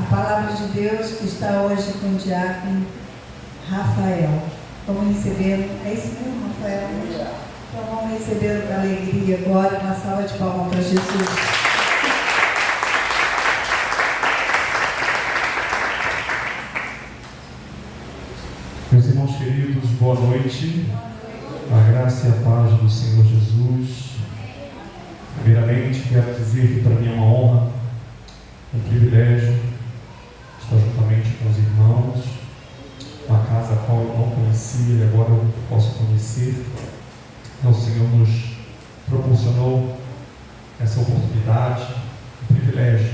palavra de Deus está hoje com o diácono Rafael. Vamos receber, é isso mesmo, Rafael? Então vamos receber com alegria agora, uma salva de palmas para Jesus. Meus irmãos queridos, boa noite. A graça e a paz do Senhor Jesus. Primeiramente, quero dizer que para mim é uma honra, um privilégio estar juntamente com os irmãos, uma casa a qual eu não conhecia e agora eu posso conhecer. Então, o Senhor nos proporcionou essa oportunidade, um privilégio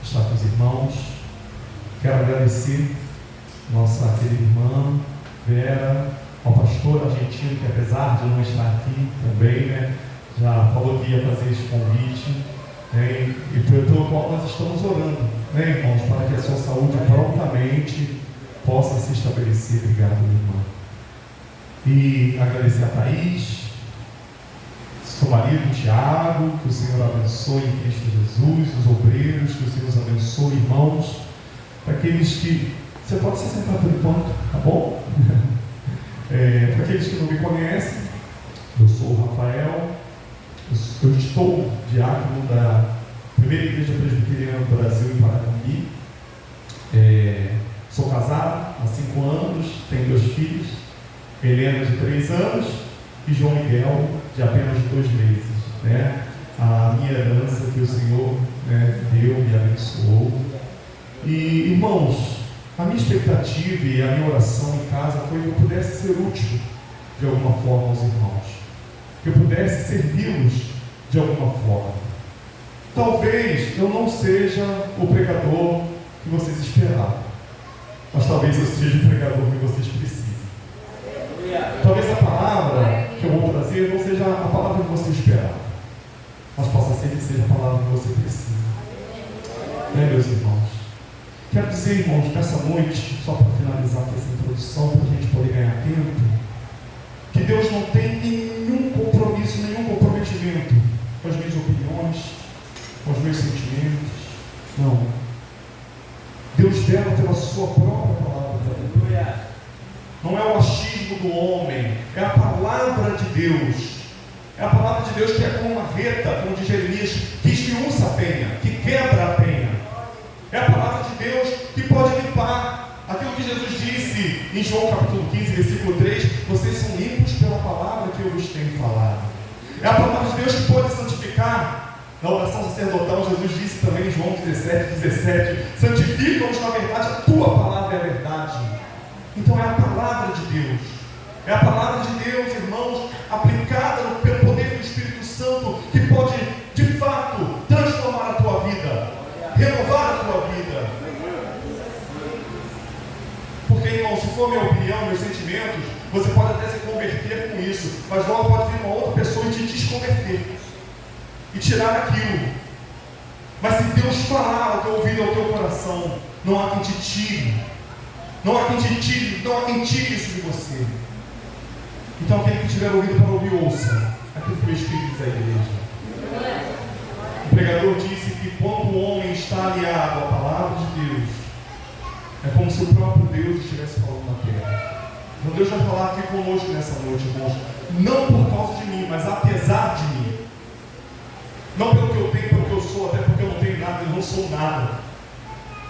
de estar com os irmãos. Quero agradecer nossa querida irmã Vera, ao pastor argentino, que apesar de não estar aqui também, já falou que ia fazer esse convite, e pelo qual nós estamos orando, irmãos, para que a sua saúde prontamente possa se estabelecer. Obrigado, minha irmã. E agradecer a Thaís, seu marido Tiago, que o Senhor abençoe em Cristo Jesus, os obreiros, que o Senhor os abençoe, irmãos, para aqueles que... Você pode se sentar por enquanto, tá bom? Para aqueles que não me conhecem, eu sou o Rafael, eu estou diácono da Primeira Igreja Presbiteriana do Brasil em Paracambi. Sou casado há 5 anos, tenho 2 filhos, Helena de 3 anos e João Miguel de apenas 2 meses. A minha herança que o Senhor deu, me abençoou. E, irmãos, a minha expectativa e a minha oração em casa foi que eu pudesse ser útil de alguma forma aos irmãos, que eu pudesse servi-los de alguma forma. Talvez eu não seja o pregador que vocês esperavam, mas talvez eu seja o pregador que vocês precisam. Talvez a palavra que eu vou trazer não seja a palavra que você esperava, mas possa ser que seja a palavra que você precisa. Meus irmãos? Quero dizer, irmãos, nessa noite, só para finalizar aqui essa introdução, para a gente poder ganhar tempo, que Deus não tem nenhum compromisso, nenhum comprometimento com as minhas opiniões, com os meus sentimentos. Não. Deus vela pela sua própria palavra. Não é o achismo do homem, é a palavra de Deus. É a palavra de Deus que é como uma marreta, como diz Jeremias, que esmiuça a penha, que quebra a penha. É a palavra de Deus que pode limpar aquilo que Jesus disse em João capítulo 15, versículo 3: vocês são limpos pela palavra que eu vos tenho falado. É a palavra de Deus que pode santificar. Na oração sacerdotal, Jesus disse também em João 17: santifica-os na verdade, a tua palavra é a verdade. Então é a palavra de Deus. É a palavra de Deus, irmãos, aplicada pelo poder do Espírito Santo, que pode, de fato, transformar a tua vida, renovar a tua vida. Porque, irmão, se for minha opinião, meus sentimentos, você pode até se converter com isso, mas logo pode vir uma outra pessoa e te desconverter e tirar aquilo. Mas se Deus falar ao teu ouvido, ao teu coração, não há quem te tire, não há quem te tire, não há quem tire isso de você. Então aquele que tiver ouvido para ouvir, ouça aquilo que o Espírito diz à igreja. O pregador disse que quando o homem está aliado à palavra de Deus, é como se o próprio Deus estivesse falando na terra. Então Deus vai falar aqui conosco nessa noite, irmãos, não por causa de mim, mas apesar de mim. Não pelo que eu tenho, pelo que eu sou, até porque eu não tenho nada, eu não sou nada,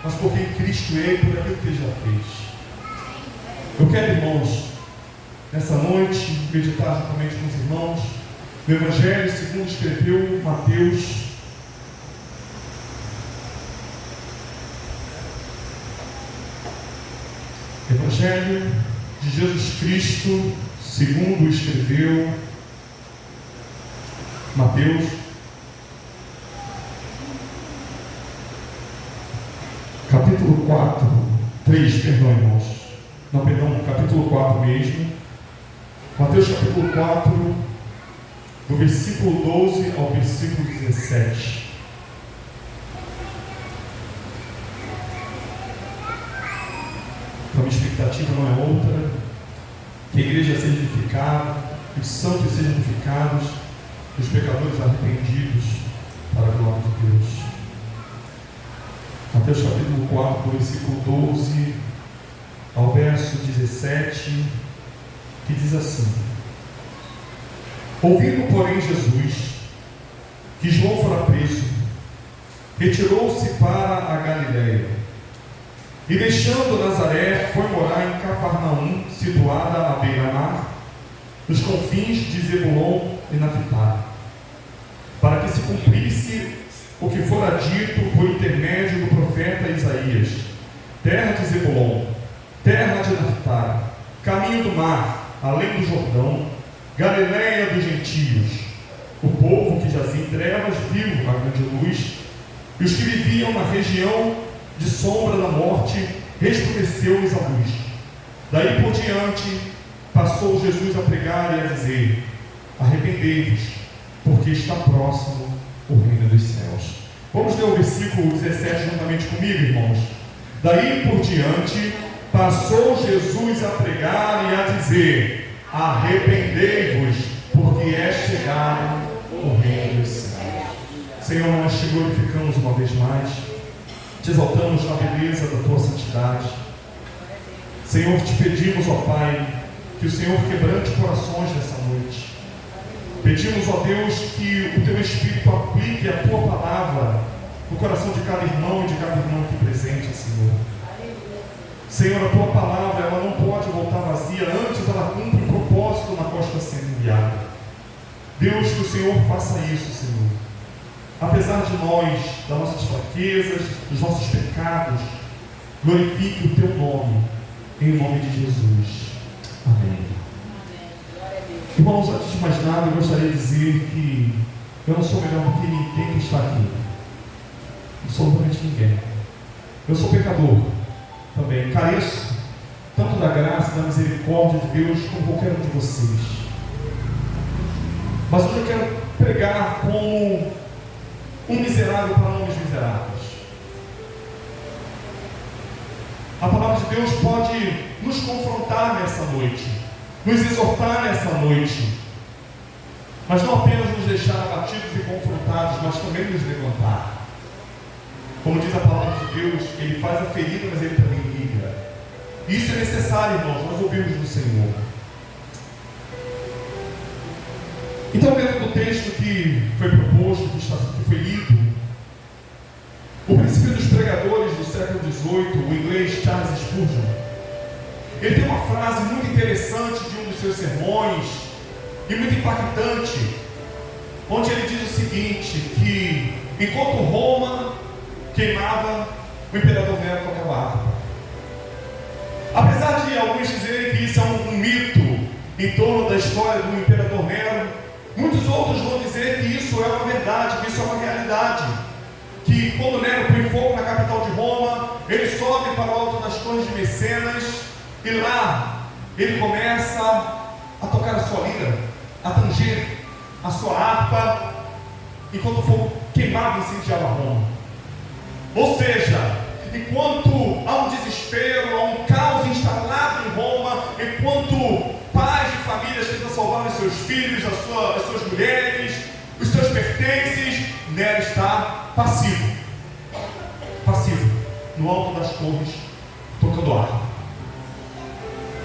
mas porque em Cristo é por aquilo que Ele já fez. Eu quero, irmãos, nessa noite, meditar juntamente com os irmãos no Evangelho segundo escreveu Mateus, Evangelho de Jesus Cristo segundo escreveu Mateus, capítulo 3, irmãos. Não, perdão, capítulo 4 mesmo. Mateus capítulo 4, do versículo 12 ao versículo 17. Então a minha expectativa não é outra, que a igreja seja edificada, que os santos sejam edificados, que os pecadores arrependidos para a glória de Deus. Mateus capítulo 4, versículo 12 ao verso 17, que diz assim: ouvindo, porém, Jesus que João fora preso, retirou-se para a Galiléia, e deixando Nazaré, foi morar em Cafarnaum, situada à beira-mar, nos confins de Zebulon e Naphtali, para que se cumprisse o que fora dito por intermédio do profeta Isaías: terra de Zebulon, terra de Naphtali, caminho do mar, além do Jordão, Galiléia dos gentios. O povo que jazia em trevas viu a grande luz, e os que viviam na região de sombra da morte resplandeceu-lhes a luz. Daí por diante passou Jesus a pregar e a dizer: arrependei-vos, porque está próximo o reino dos céus. Vamos ler o versículo 17 juntamente comigo, irmãos. Daí por diante passou Jesus a pregar e a dizer: arrependei-vos, porque é chegado o reino dos céus. Senhor, nós te glorificamos uma vez mais, te exaltamos na beleza da tua santidade. Senhor, te pedimos, ó Pai, que o Senhor quebrante corações nessa noite. Pedimos, ó Deus, que o teu Espírito aplique a tua palavra no coração de cada irmão e de cada irmã aqui presente, Senhor. Senhor, a tua palavra, ela não pode voltar vazia, antes ela cumpre o propósito na qual está sendo enviada. Deus, que o Senhor faça isso, Senhor. Apesar de nós, das nossas fraquezas, dos nossos pecados, glorifique o teu nome, em nome de Jesus. Amém. Irmãos, antes de mais nada, eu gostaria de dizer que eu não sou melhor do que ninguém que está aqui. Absolutamente ninguém. Eu sou pecador também. Careço tanto da graça e da misericórdia de Deus como qualquer um de vocês. Mas hoje eu quero pregar como um miserável para homens miseráveis. A palavra de Deus pode nos confrontar nessa noite, nos exortar nessa noite, mas não apenas nos deixar abatidos e confrontados, mas também nos levantar. Como diz a palavra de Deus, Ele faz a ferida, mas Ele também liga. Isso é necessário, irmãos, nós ouvimos do Senhor. Então, dentro do texto que foi proposto, que foi lido, o princípio dos pregadores do século XVIII, o inglês Charles Spurgeon, ele tem uma frase muito interessante de um dos seus sermões, e muito impactante, onde ele diz o seguinte, que enquanto Roma queimava, o imperador Nero tocava harpa. Apesar de alguns dizerem que isso é um mito em torno da história do imperador Nero, muitos outros vão dizer que isso é uma verdade, que isso é uma realidade. Que quando Nero põe fogo na capital de Roma, ele sobe para o alto das torres de Mecenas, e lá ele começa a tocar a sua lira, a tanger a sua harpa, enquanto o fogo queimava e incendiava Roma. Ou seja, enquanto há um desespero, há um caos instalado em Roma, enquanto pais de famílias tentam salvar os seus filhos, as suas mulheres, os seus pertences, Nero está passivo, no alto das torres, tocando harpa.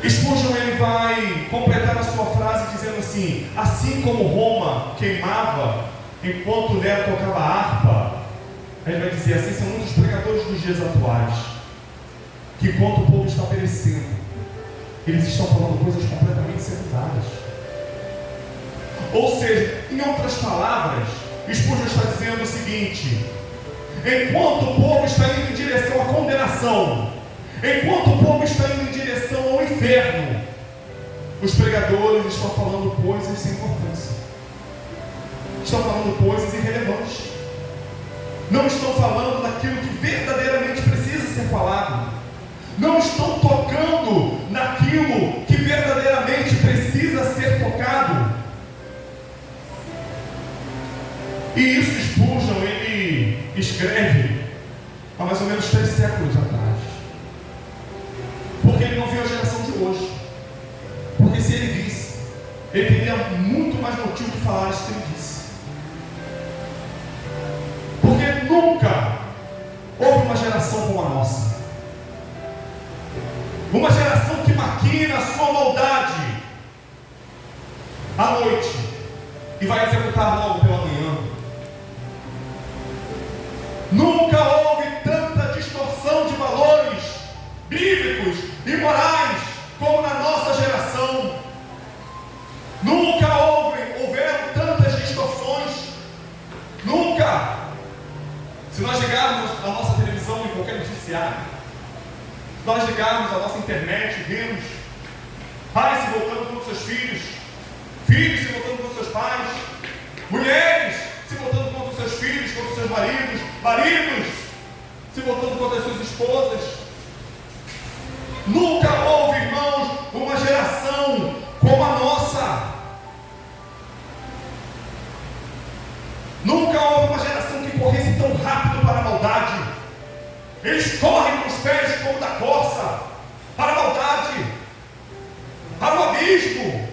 Spurgeon ele vai completar a sua frase dizendo assim: assim como Roma queimava enquanto Nero tocava harpa, ele vai dizer assim, são muitos pregadores dos dias atuais, que enquanto o povo está perecendo, eles estão falando coisas completamente secundárias. Ou seja, em outras palavras, Spurgeon está dizendo o seguinte: enquanto o povo está indo em direção à condenação, enquanto o povo está indo em direção ao inferno, os pregadores estão falando coisas sem importância, estão falando coisas irrelevantes, não estão falando daquilo que verdadeiramente precisa ser falado, não estão tocando naquilo que verdadeiramente precisa ser tocado. E isso Spurgeon ele escreve há mais ou menos 3 séculos atrás, porque ele não viu a geração de hoje. Porque se ele visse, ele teria muito mais motivo de falar isso que ele disse. Porque nunca houve uma geração nossa. Uma geração que maquina a sua maldade à noite e vai executar logo pela manhã. Nunca houve tanta distorção de valores bíblicos e morais como na nossa geração. Nunca houveram tantas distorções. Nunca. Se nós ligarmos a nossa televisão em qualquer noticiário, se nós ligarmos a nossa internet, vemos pais se voltando contra seus filhos, filhos se voltando contra seus pais, mulheres se voltando contra os seus filhos, contra os seus maridos, maridos se voltando contra as suas esposas. Nunca houve, irmãos, uma geração como a nossa. Nunca houve uma geração que corresse tão rápido para a maldade. Eles correm com os pés como da corça para a maldade, para o abismo.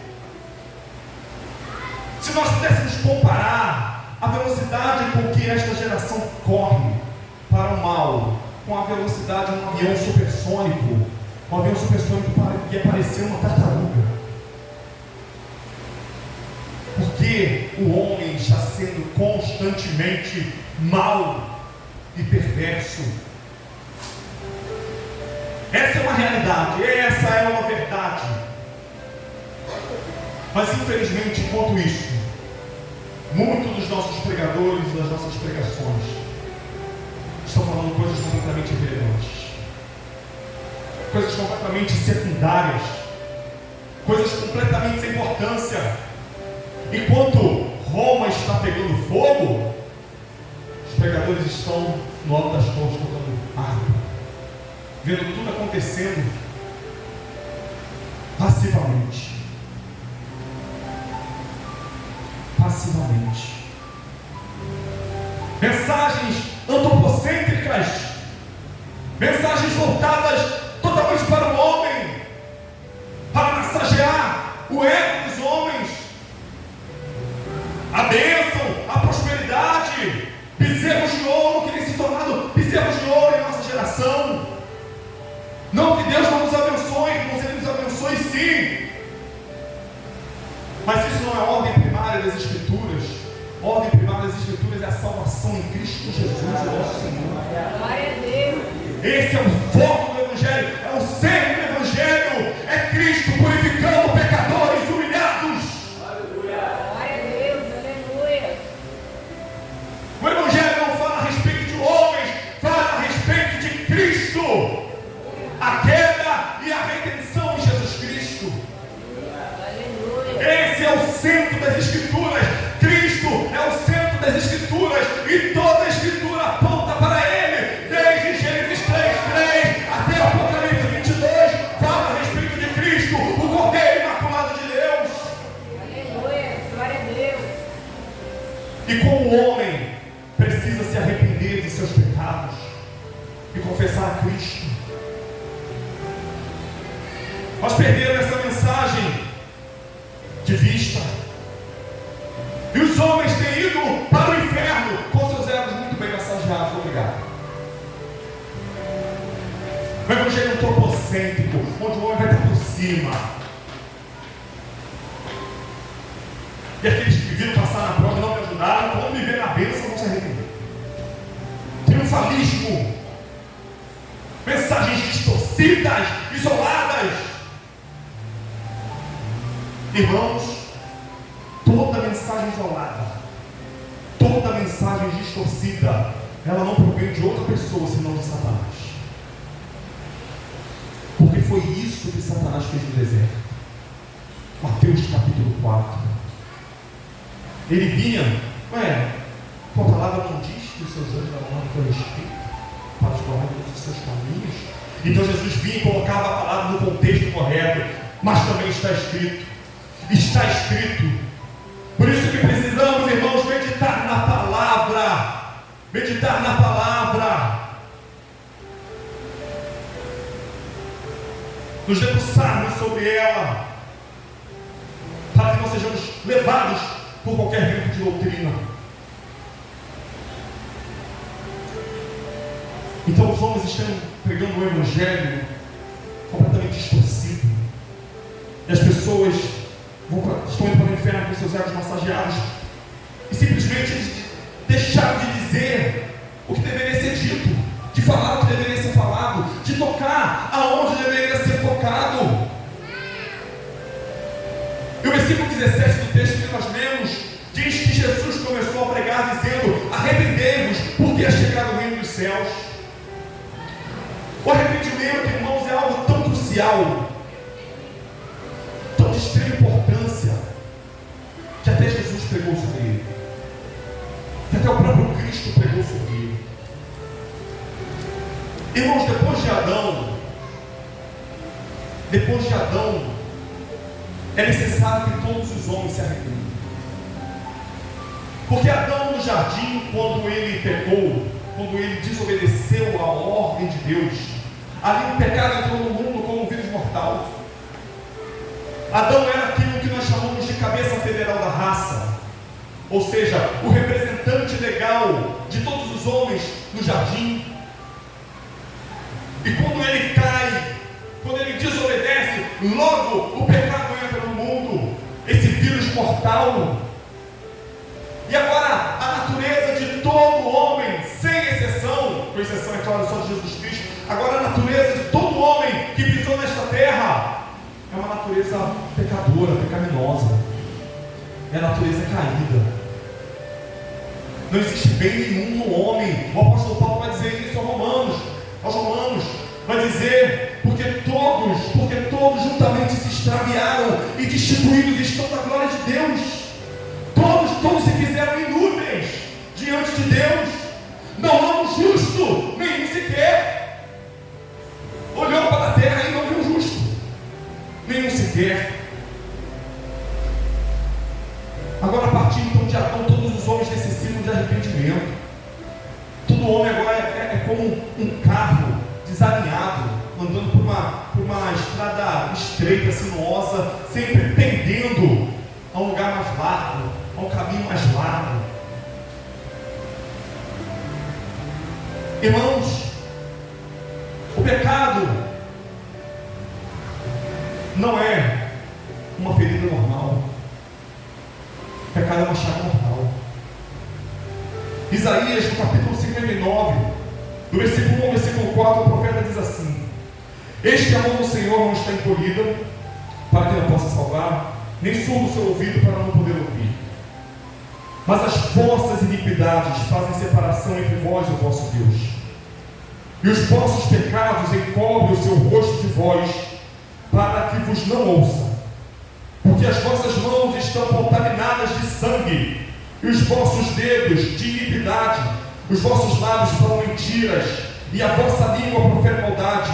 Se nós pudéssemos comparar a velocidade com que esta geração corre para o mal, com a velocidade de um avião supersônico, um avião supersônico que ia parecer uma tartaruga. Porque o homem está sendo constantemente mau e perverso. Essa é uma realidade, essa é uma verdade. Mas infelizmente, enquanto isso, muitos dos nossos pregadores e das nossas pregações estão falando coisas completamente irrelevantes, coisas completamente secundárias, coisas completamente sem importância. Enquanto Roma está pegando fogo, os pregadores estão no alto das torres tocando harpa, vendo tudo acontecendo passivamente. Mensagens antropocêntricas, mensagens voltadas totalmente para o homem, para massagear o ego dos homens, a bênção, a prosperidade, bezerros de ouro que tem se tornado bezerros de ouro em nossa geração. Não que Deus não nos abençoe, que Ele nos abençoe sim, mas isso não é a ordem primária das Escrituras. A ordem primária das Escrituras é a salvação em Cristo Jesus, o nosso Senhor. Glória a Deus. Esse é o foco do Evangelho, é o centro do Evangelho, é Cristo purificando pecadores humilhados. Glória a Deus, aleluia. O Evangelho não fala a respeito de homens, fala a respeito de Cristo, a queda e a redenção em Jesus Cristo. Aleluia. Esse é o centro das Escrituras. Cristo é o centro das Escrituras e toda a Escritura aponta para Ele, desde Gênesis 3:3 até Apocalipse 22, fala a respeito de Cristo, o Cordeiro Imaculado de Deus. Aleluia, glória a Deus. E como o homem precisa se arrepender de seus pecados e confessar a Cristo, nós perdemos essa mensagem de vista. E os homens têm ido para o inferno com seus egos muito bem massageados. Obrigado. O Evangelho antropocêntrico, onde o homem vai estar por cima. E aqueles que viram passar na prova e não me ajudaram, quando me ver na bênção, vão se arrepender. Triunfalismo, mensagens distorcidas, isoladas. Irmãos, toda mensagem isolada, toda mensagem distorcida, ela não provém de outra pessoa senão de Satanás. Porque foi isso que Satanás fez no deserto. Mateus capítulo 4. Ele vinha, a palavra não diz que os seus anjos eram lá pelo Espírito para os guardar todos os seus caminhos. Então Jesus vinha e colocava a palavra no contexto correto, mas também está escrito. Está escrito. Por isso que precisamos, irmãos, meditar na palavra. Meditar na palavra. Nos debruçarmos sobre ela, para que não sejamos levados por qualquer vento de doutrina. Então os homens estão pregando o evangelho completamente distorcido. E as pessoas estão indo para o inferno com seus egos massageados. E simplesmente eles deixaram de dizer o que deveria ser dito, de falar o que deveria ser falado, de tocar aonde deveria ser tocado. E o versículo 17 do texto que nós lemos diz que Jesus começou a pregar dizendo: arrependei-vos, porque é chegado o reino dos céus. O arrependimento, irmãos, é algo tão crucial, tão de extrema importância, que até Jesus pregou sobre ele, que até o próprio Cristo pregou sobre ele. Irmãos, depois de Adão, é necessário que todos os homens se arrependam. Porque Adão no jardim, quando ele pecou, quando ele desobedeceu a ordem de Deus, ali o pecado entrou no mundo como um vírus mortal. Adão era aquilo que nós chamamos de cabeça federal da raça, ou seja, o representante legal de todos os homens no jardim. E quando ele cai, quando ele desobedece, logo o pecado entra no mundo, esse vírus mortal. E agora a natureza de todo homem, sem exceção, com exceção, é claro, só de Jesus Cristo, agora a natureza de todo homem que pisou nesta terra é uma natureza pecadora, pecaminosa, é a natureza caída. Não existe bem nenhum no homem. O apóstolo Paulo vai dizer isso aos Romanos, vai dizer, porque todos juntamente se extraviaram e destituídos estão da glória de Deus. Todos se fizeram inúteis diante de Deus. Não há um justo, nenhum sequer. Olhou para a terra e não viu um justo, nenhum sequer. Agora, a partir então de Adão, todos os homens necessitam de arrependimento. Todo homem agora é como um carro desalinhado, andando por uma estrada estreita, sinuosa, sempre pendendo a um lugar mais largo, a um caminho mais largo. Irmãos, o pecado não é uma ferida normal. O pecado é uma chaga mortal. Isaías, no capítulo 59, do versículo 1 ao versículo 4, o profeta diz assim: eis que a mão do Senhor não está encolhida, para que não possa salvar, nem surdo o seu ouvido para não poder ouvir. Mas as vossas iniquidades fazem separação entre vós e o vosso Deus, e os vossos pecados encobrem o seu rosto de vós, para que vos não ouça. Porque as vossas mãos estão contaminadas de sangue, e os vossos dedos de iniquidade, os vossos lábios falam mentiras, e a vossa língua profere maldade.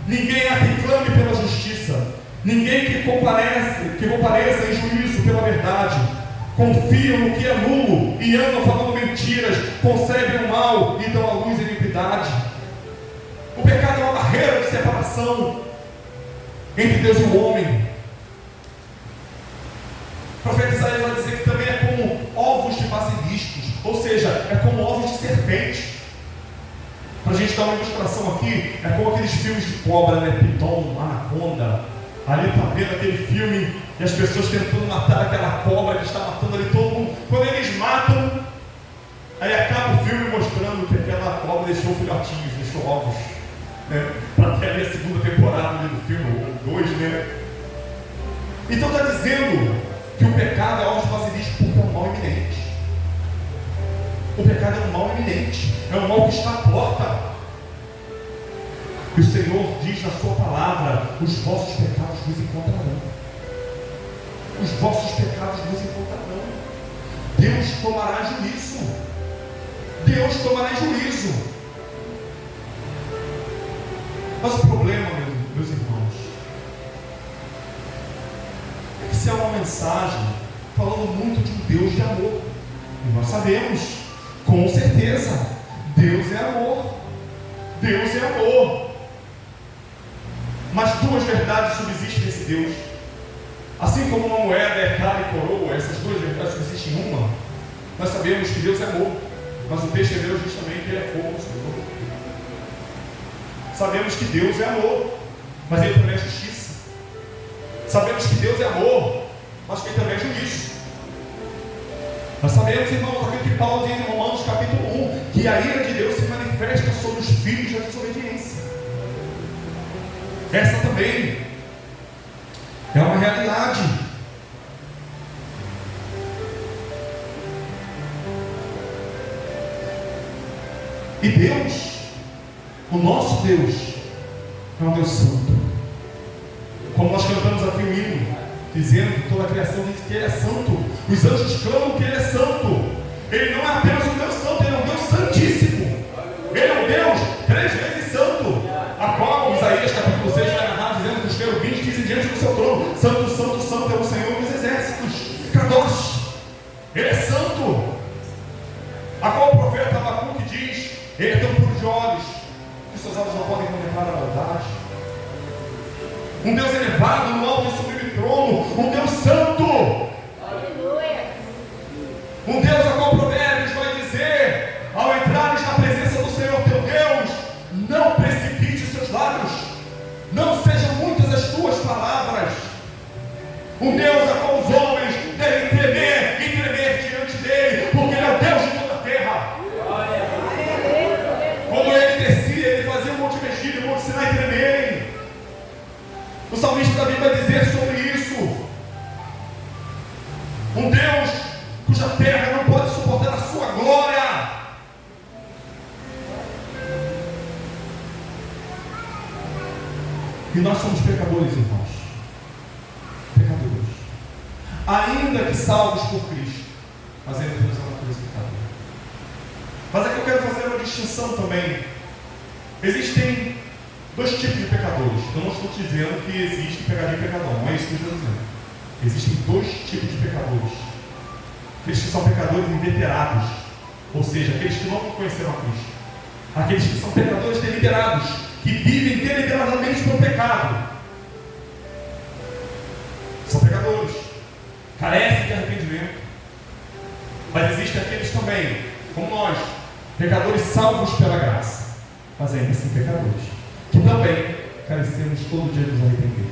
Ninguém a reclame pela justiça, ninguém que compareça em juízo pela verdade. Confiam no que é nulo e andam falando mentiras, concebem o mal e dão à luz a iniquidade. O pecado é uma barreira de separação entre Deus e o homem. O profeta Isaías vai dizer que também é como ovos de basiliscos, ou seja, é como ovos de serpente. Para a gente dar uma ilustração aqui, é como aqueles filmes de cobra, né? Piton, Anaconda. Ali está vendo aquele filme e as pessoas tentando matar aquela cobra que está matando ali todo mundo. Quando eles matam, aí acaba o filme mostrando que aquela cobra deixou filhotinhos, deixou ovos, né? Para ter ali a segunda temporada ali do filme, ou 2, né? Então está dizendo que o pecado é ovos de basilisco porque é um mal iminente. O pecado é um mal iminente, é um mal que está à porta. E o Senhor diz na sua palavra: os vossos pecados vos encontrarão. Os vossos pecados vos encontrarão. Deus tomará juízo. Deus tomará juízo. Mas o problema, meus irmãos, é que se é uma mensagem falando muito de um Deus de amor, e nós sabemos, com certeza, Deus é amor. Deus é amor. Mas duas verdades subsistem nesse Deus. Assim como uma moeda é cara e coroa, essas duas verdades subsistem em uma. Nós sabemos que Deus é amor, mas o texto de Deus diz também que Ele é fogo, Senhor. Sabemos que Deus é amor, mas Ele também é justiça. Sabemos que Deus é amor, mas que Ele também é juízo. Nós sabemos, irmãos, aquilo que Paulo diz em Romanos capítulo 1, que a ira de Deus se manifesta sobre os filhos da desobediência. Essa também é uma realidade. E Deus, o nosso Deus, é um Deus santo. Como nós cantamos aqui o hino, dizendo que toda a criação diz que Ele é santo. Os anjos clamam que Ele é santo. Ele não é apenas um Deus santo, Ele é um Deus santíssimo. Ele é um Deus 3 vezes santo, a qual Isaías capítulo 6 vai narrar, dizendo que os querubins dizem diante do seu trono: Santo, Santo, Santo é o Senhor dos exércitos. Kadosh. Ele é santo. A qual o profeta Abacuque diz: Ele é tão puro de olhos que seus olhos não podem contemplar a maldade. Um Deus elevado no alto e sublime trono, um Deus santo. Aleluia. Um Deus a qual Provérbios vai dizer: ao entrares na presença do Senhor teu Deus, não precipite os seus lábios, não sejam muitas as tuas palavras. Um Deus a qual os homens devem tremer e tremer diante dele, porque Ele é o Deus de toda a terra. Como Ele descia, Ele fazia o Monte Megiddo e o Monte Sinai tremerem. O salmista Davi vai dizer sobre isso: um Deus cuja terra não pode suportar a sua glória. E nós somos pecadores, irmãos. Pecadores. Ainda que salvos por Cristo, mas ainda temos a natureza pecadora. Mas aqui eu quero fazer uma distinção também. Existem 2 tipos de pecadores. Eu não estou te dizendo que existe pecadinho e pecador, não é isso que eu estou dizendo. Existem 2 tipos de pecadores. Aqueles que são pecadores inveterados, ou seja, aqueles que não conheceram a Cristo. Aqueles que são pecadores deliberados, que vivem deliberadamente pelo pecado. São pecadores, carecem de arrependimento. Mas existem aqueles também, como nós, pecadores salvos pela graça, mas ainda assim pecadores, que também carecemos todo dia de nos arrepender.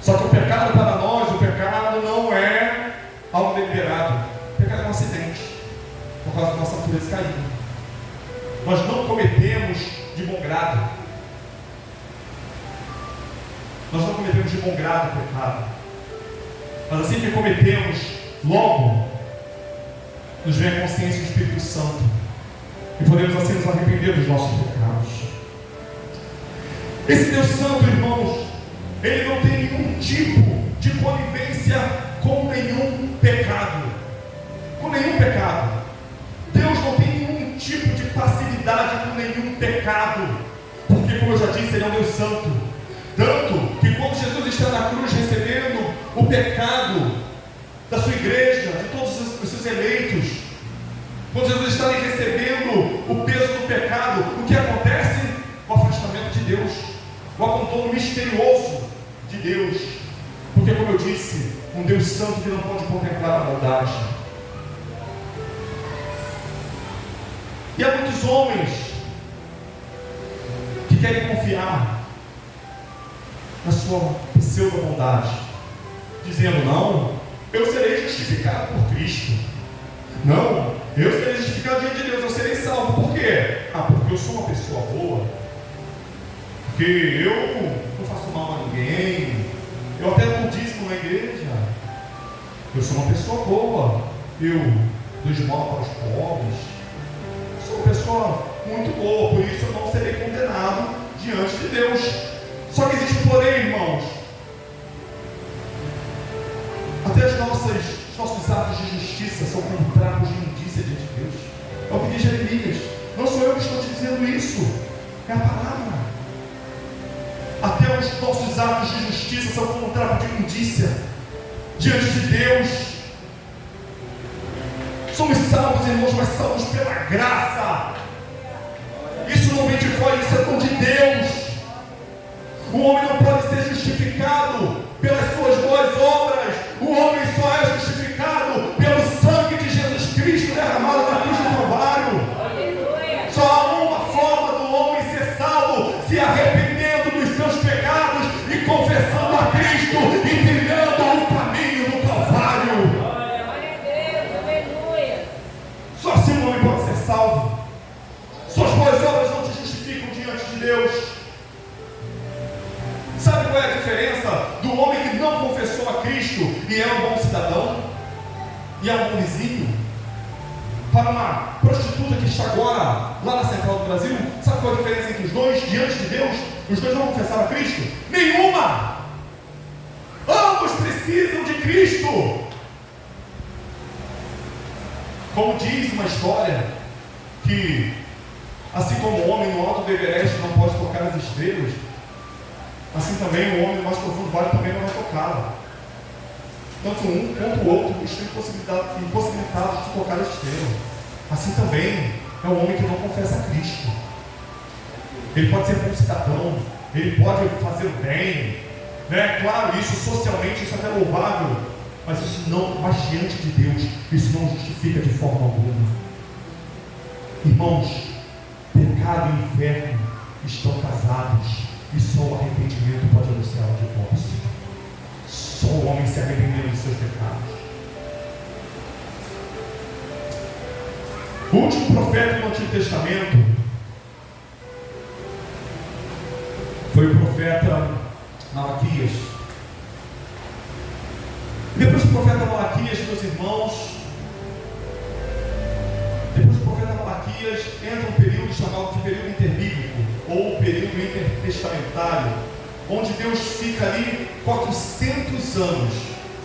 Só que o pecado para nós, o pecado não é algo deliberado. O pecado é um acidente, por causa da nossa natureza caída. Nós não cometemos de bom grado. Nós não cometemos de bom grado o pecado. Mas assim que cometemos, logo nos vem a consciência do Espírito Santo. E podemos assim nos arrepender dos nossos pecados. Esse Deus Santo, irmãos, Ele não tem nenhum tipo de conivência com nenhum pecado. Com nenhum pecado. Deus não tem nenhum tipo de passividade com nenhum pecado. Porque, como eu já disse, Ele é um Deus Santo. Tanto que quando Jesus está na cruz recebendo o pecado da sua igreja, de todos os seus eleitos, quando Jesus está ali recebendo o peso do pecado, o que acontece? O afastamento de Deus, o abandono misterioso de Deus. Porque, como eu disse, um Deus santo que não pode contemplar a maldade. E há muitos homens que querem confiar na sua pseudo-bondade, dizendo: não, eu serei justificado por Cristo. Não, eu serei justificado diante de Deus, eu serei salvo. Por quê? Porque eu sou uma pessoa boa. Porque eu não faço mal a ninguém. Eu até dou dízimo na igreja. Eu sou uma pessoa boa. Eu dou esmola para os pobres. Eu sou uma pessoa muito boa, por isso eu não serei condenado diante de Deus. Só que existe um porém, irmãos. Até os nossos atos de justiça são como trapos de imundícia diante de Deus. É o que diz Jeremias. Não sou eu que estou te dizendo isso, é a palavra. Até os nossos atos de justiça são como um trapo de imundícia diante de Deus. Somos salvos, irmãos, mas salvos pela graça. Isso não vem de fora, isso é dom de Deus. O homem não pode ser justificado pelas suas boas obras. O homem só é justificado pelo sangue de Jesus Cristo derramado na cruz do Calvário. Só há uma forma do homem ser salvo: se arrepender de Deus. Sabe qual é a diferença do homem que não confessou a Cristo e é um bom cidadão? E é um bom vizinho? Para uma prostituta que está agora lá na Central do Brasil, sabe qual é a diferença entre os dois diante de Deus? Os dois não confessaram a Cristo? Nenhuma! Ambos precisam de Cristo. Como diz uma história, que assim como o homem no alto do Everest não pode tocar as estrelas, assim também o homem no mais profundo vale também não vai tocá-la. Tanto um quanto o outro estão impossibilitados de tocar a estrela. Assim também é o homem que não confessa a Cristo. Ele pode ser bom cidadão, ele pode fazer o bem, né? Claro, isso socialmente, isso é até louvável, mas diante de Deus, isso não justifica de forma alguma. Irmãos, pecado e inferno estão casados, e só o arrependimento pode anunciar o divórcio. Só o homem se arrependendo dos seus pecados. O último profeta do Antigo Testamento foi o profeta Malaquias. Depois do profeta Malaquias, meus irmãos, depois do profeta Malaquias, entra um período chamado de período interbíblico, ou período intertestamentário, onde Deus fica ali 400 anos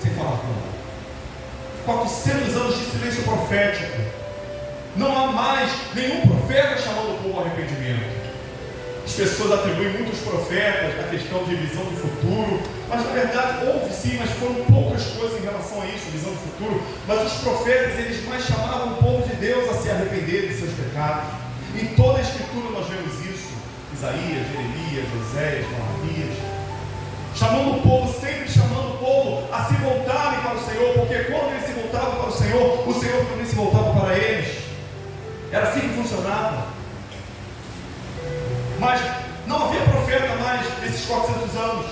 sem falar com ele. 400 anos de silêncio profético. Não há mais nenhum profeta chamando o povo ao arrependimento. As pessoas atribuem muitos profetas à questão de visão do futuro, mas na verdade houve sim, mas foram poucas coisas em relação a isso, visão do futuro. Mas os profetas, eles mais chamavam o povo de Deus a se arrepender de seus pecados. Em toda a Escritura nós vemos isso. Isaías, Jeremias, Oséias, Malaquias, chamando o povo, sempre chamando o povo a se voltarem para o Senhor, porque quando eles se voltavam para o Senhor também se voltava para eles. Era assim que funcionava. Mas não havia profeta mais nesses 400 anos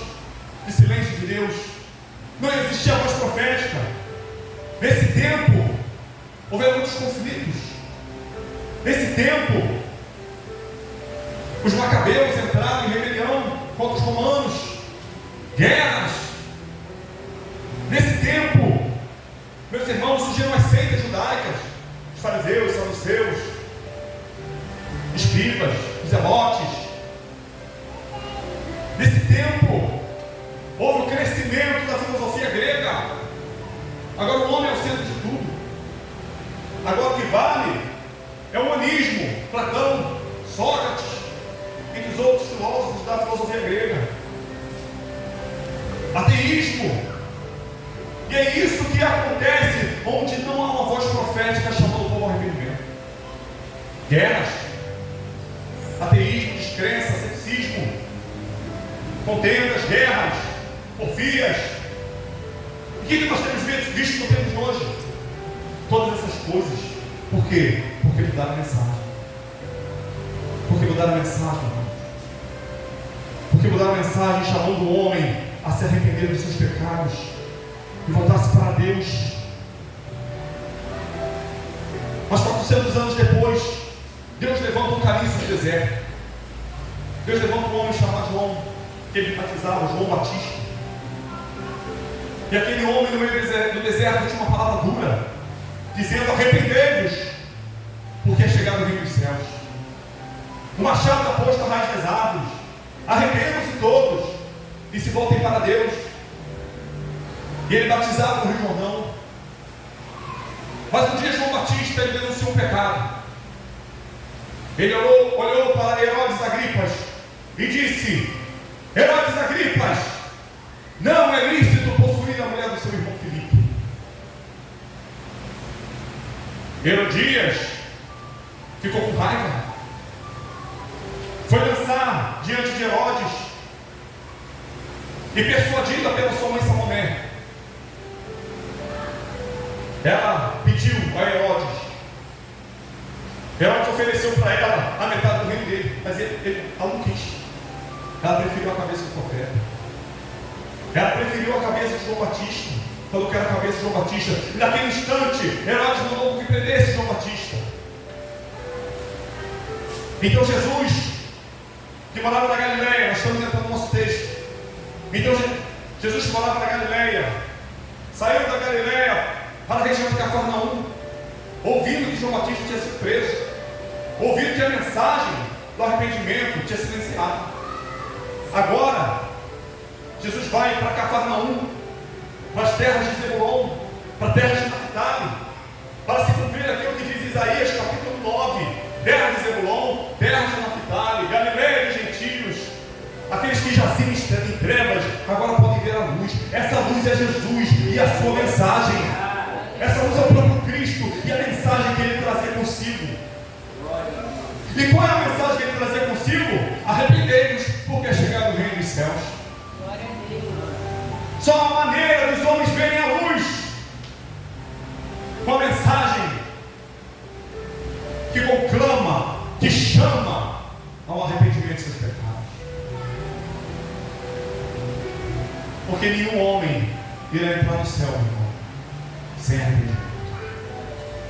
de silêncio de Deus. Não existia voz profética. Nesse tempo houveram muitos conflitos. Nesse tempo os macabeus entraram em rebelião contra os romanos, guerras. Nesse tempo, meus irmãos, surgiram as seitas judaicas, os fariseus, saduceus, escribas, os zelotes. Nesse tempo, houve o crescimento da filosofia grega. Agora o homem é o centro de tudo. Agora o que vale é o humanismo, Platão, Sócrates, entre os outros filósofos da filosofia grega. Ateísmo. E é isso que acontece onde não há uma voz profética chamando o povo ao arrependimento. Guerras, ateísmo, descrença, sexismo, contendas, guerras, porfias. O que nós temos visto no tempo de hoje? Todas essas coisas. Por quê? Porque mudaram a mensagem. Porque mudaram a mensagem, irmão. Porque mudaram a mensagem chamando o homem a se arrepender dos seus pecados e voltar-se para Deus. Mas 400 anos depois, Deus levanta um caminho do deserto. Deus levanta um homem chamado João, que ele batizava, João Batista. E aquele homem no meio do deserto tinha uma palavra dura, dizendo: arrependei-vos, porque é chegado o reino dos céus. O machado está posto à raiz das árvores. Arrependam-se todos e se voltem para Deus. E ele batizava no Rio Jordão. Mas um dia João Batista, ele denunciou um pecado. Ele olhou para Herodes Agripas e disse: Herodes Agripas, não é lícito possuir a mulher do seu irmão Filipe. Herodias ficou com raiva, foi lançar diante de Herodes e, persuadida pela sua mãe Salomé, ela pediu a Herodes. Herodes ofereceu para ela a metade do reino dele, mas ela não quis. Ela preferiu a cabeça do profeta. Ela preferiu a cabeça de João Batista. Falou que era a cabeça de João Batista. E naquele instante, Herodes mandou que prendesse João Batista. Então Jesus, que morava na Galileia. Nós estamos entrando no nosso texto. Então, Jesus que morava na Galileia, saiu da Galileia para a região de Cafarnaum, ouvindo que João Batista tinha sido preso, ouvindo que a mensagem do arrependimento tinha sido ensinada. Agora, Jesus vai para Cafarnaum, para as terras de Zebulon, para as terras de Naphtali, para se cumprir aquilo que diz Isaías capítulo 9, terra de Zebulon, terra de Naphtali, Galileia de gentios, aqueles que jaziam em trevas, agora podem ver a luz. Essa luz é Jesus e a sua mensagem. Essa luz é o próprio Cristo e a mensagem que ele trazia consigo. E qual é a mensagem que ele trazia consigo? Arrependei-vos, porque é chegado o reino dos céus. Só a maneira dos homens verem a luz, com a mensagem que conclama, que chama ao arrependimento de seus pecados. Porque nenhum homem irá entrar no céu, meu irmão, sem arrependimento.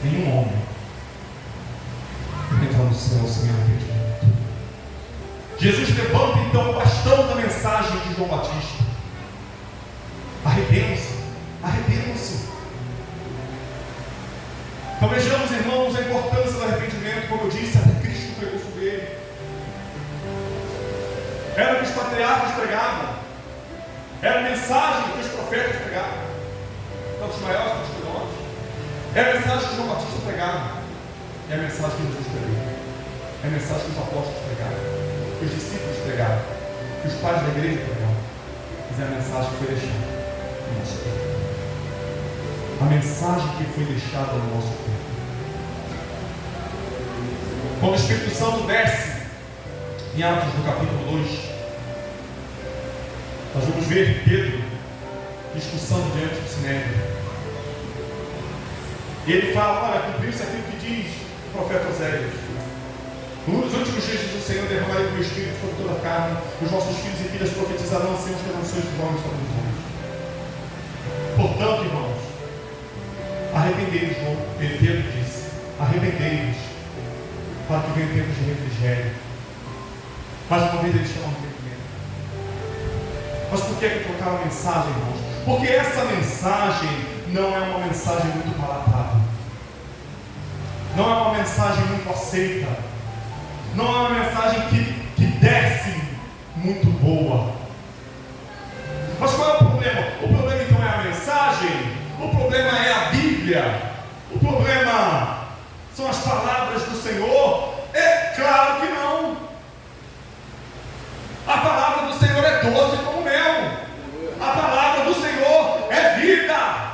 Nenhum homem irá entrar no céu sem arrependimento. Jesus levanta então o bastão da mensagem de João Batista. Arrependam-se, arrependam-se. Então vejamos, irmãos, a importância do arrependimento. Como eu disse, até Cristo pregou sobre ele. Era o que os patriarcas pregavam, era a mensagem que os profetas pregavam, tanto os maiores quanto os menores. É a mensagem que João Batista pregava, é a mensagem que Jesus pregou, é a mensagem que os apóstolos pregaram, que os discípulos pregaram, que os pais da igreja pregaram. Mas é a mensagem que foi deixada no nosso tempo. A mensagem que foi deixada no nosso tempo. Quando o Espírito Santo desce em Atos no capítulo 2, nós vamos ver Pedro discussando diante do Sinédrio. E ele fala: olha, cumpriu-se aquilo que diz o profeta Oséias. Nos últimos dias diz o Senhor: derramarei o meu espírito sobre toda a carne, os vossos filhos e filhas profetizarão, assim as gerações dos homens sobre os homens. Portanto, irmãos, arrependei-vos, Pedro disse, arrependei-vos, para que venha tempos de refrigério. Mais uma vez ele chama arrependimento. Mas por que colocar a mensagem, irmãos? Porque essa mensagem não é uma mensagem muito palatável, não é uma mensagem muito aceita, não é uma mensagem que desce muito boa. Mas qual é o problema? O problema então é a mensagem? O problema é a Bíblia? O problema são as palavras do Senhor? É claro que não. A palavra do Senhor é doce como mel. A palavra do Senhor é vida.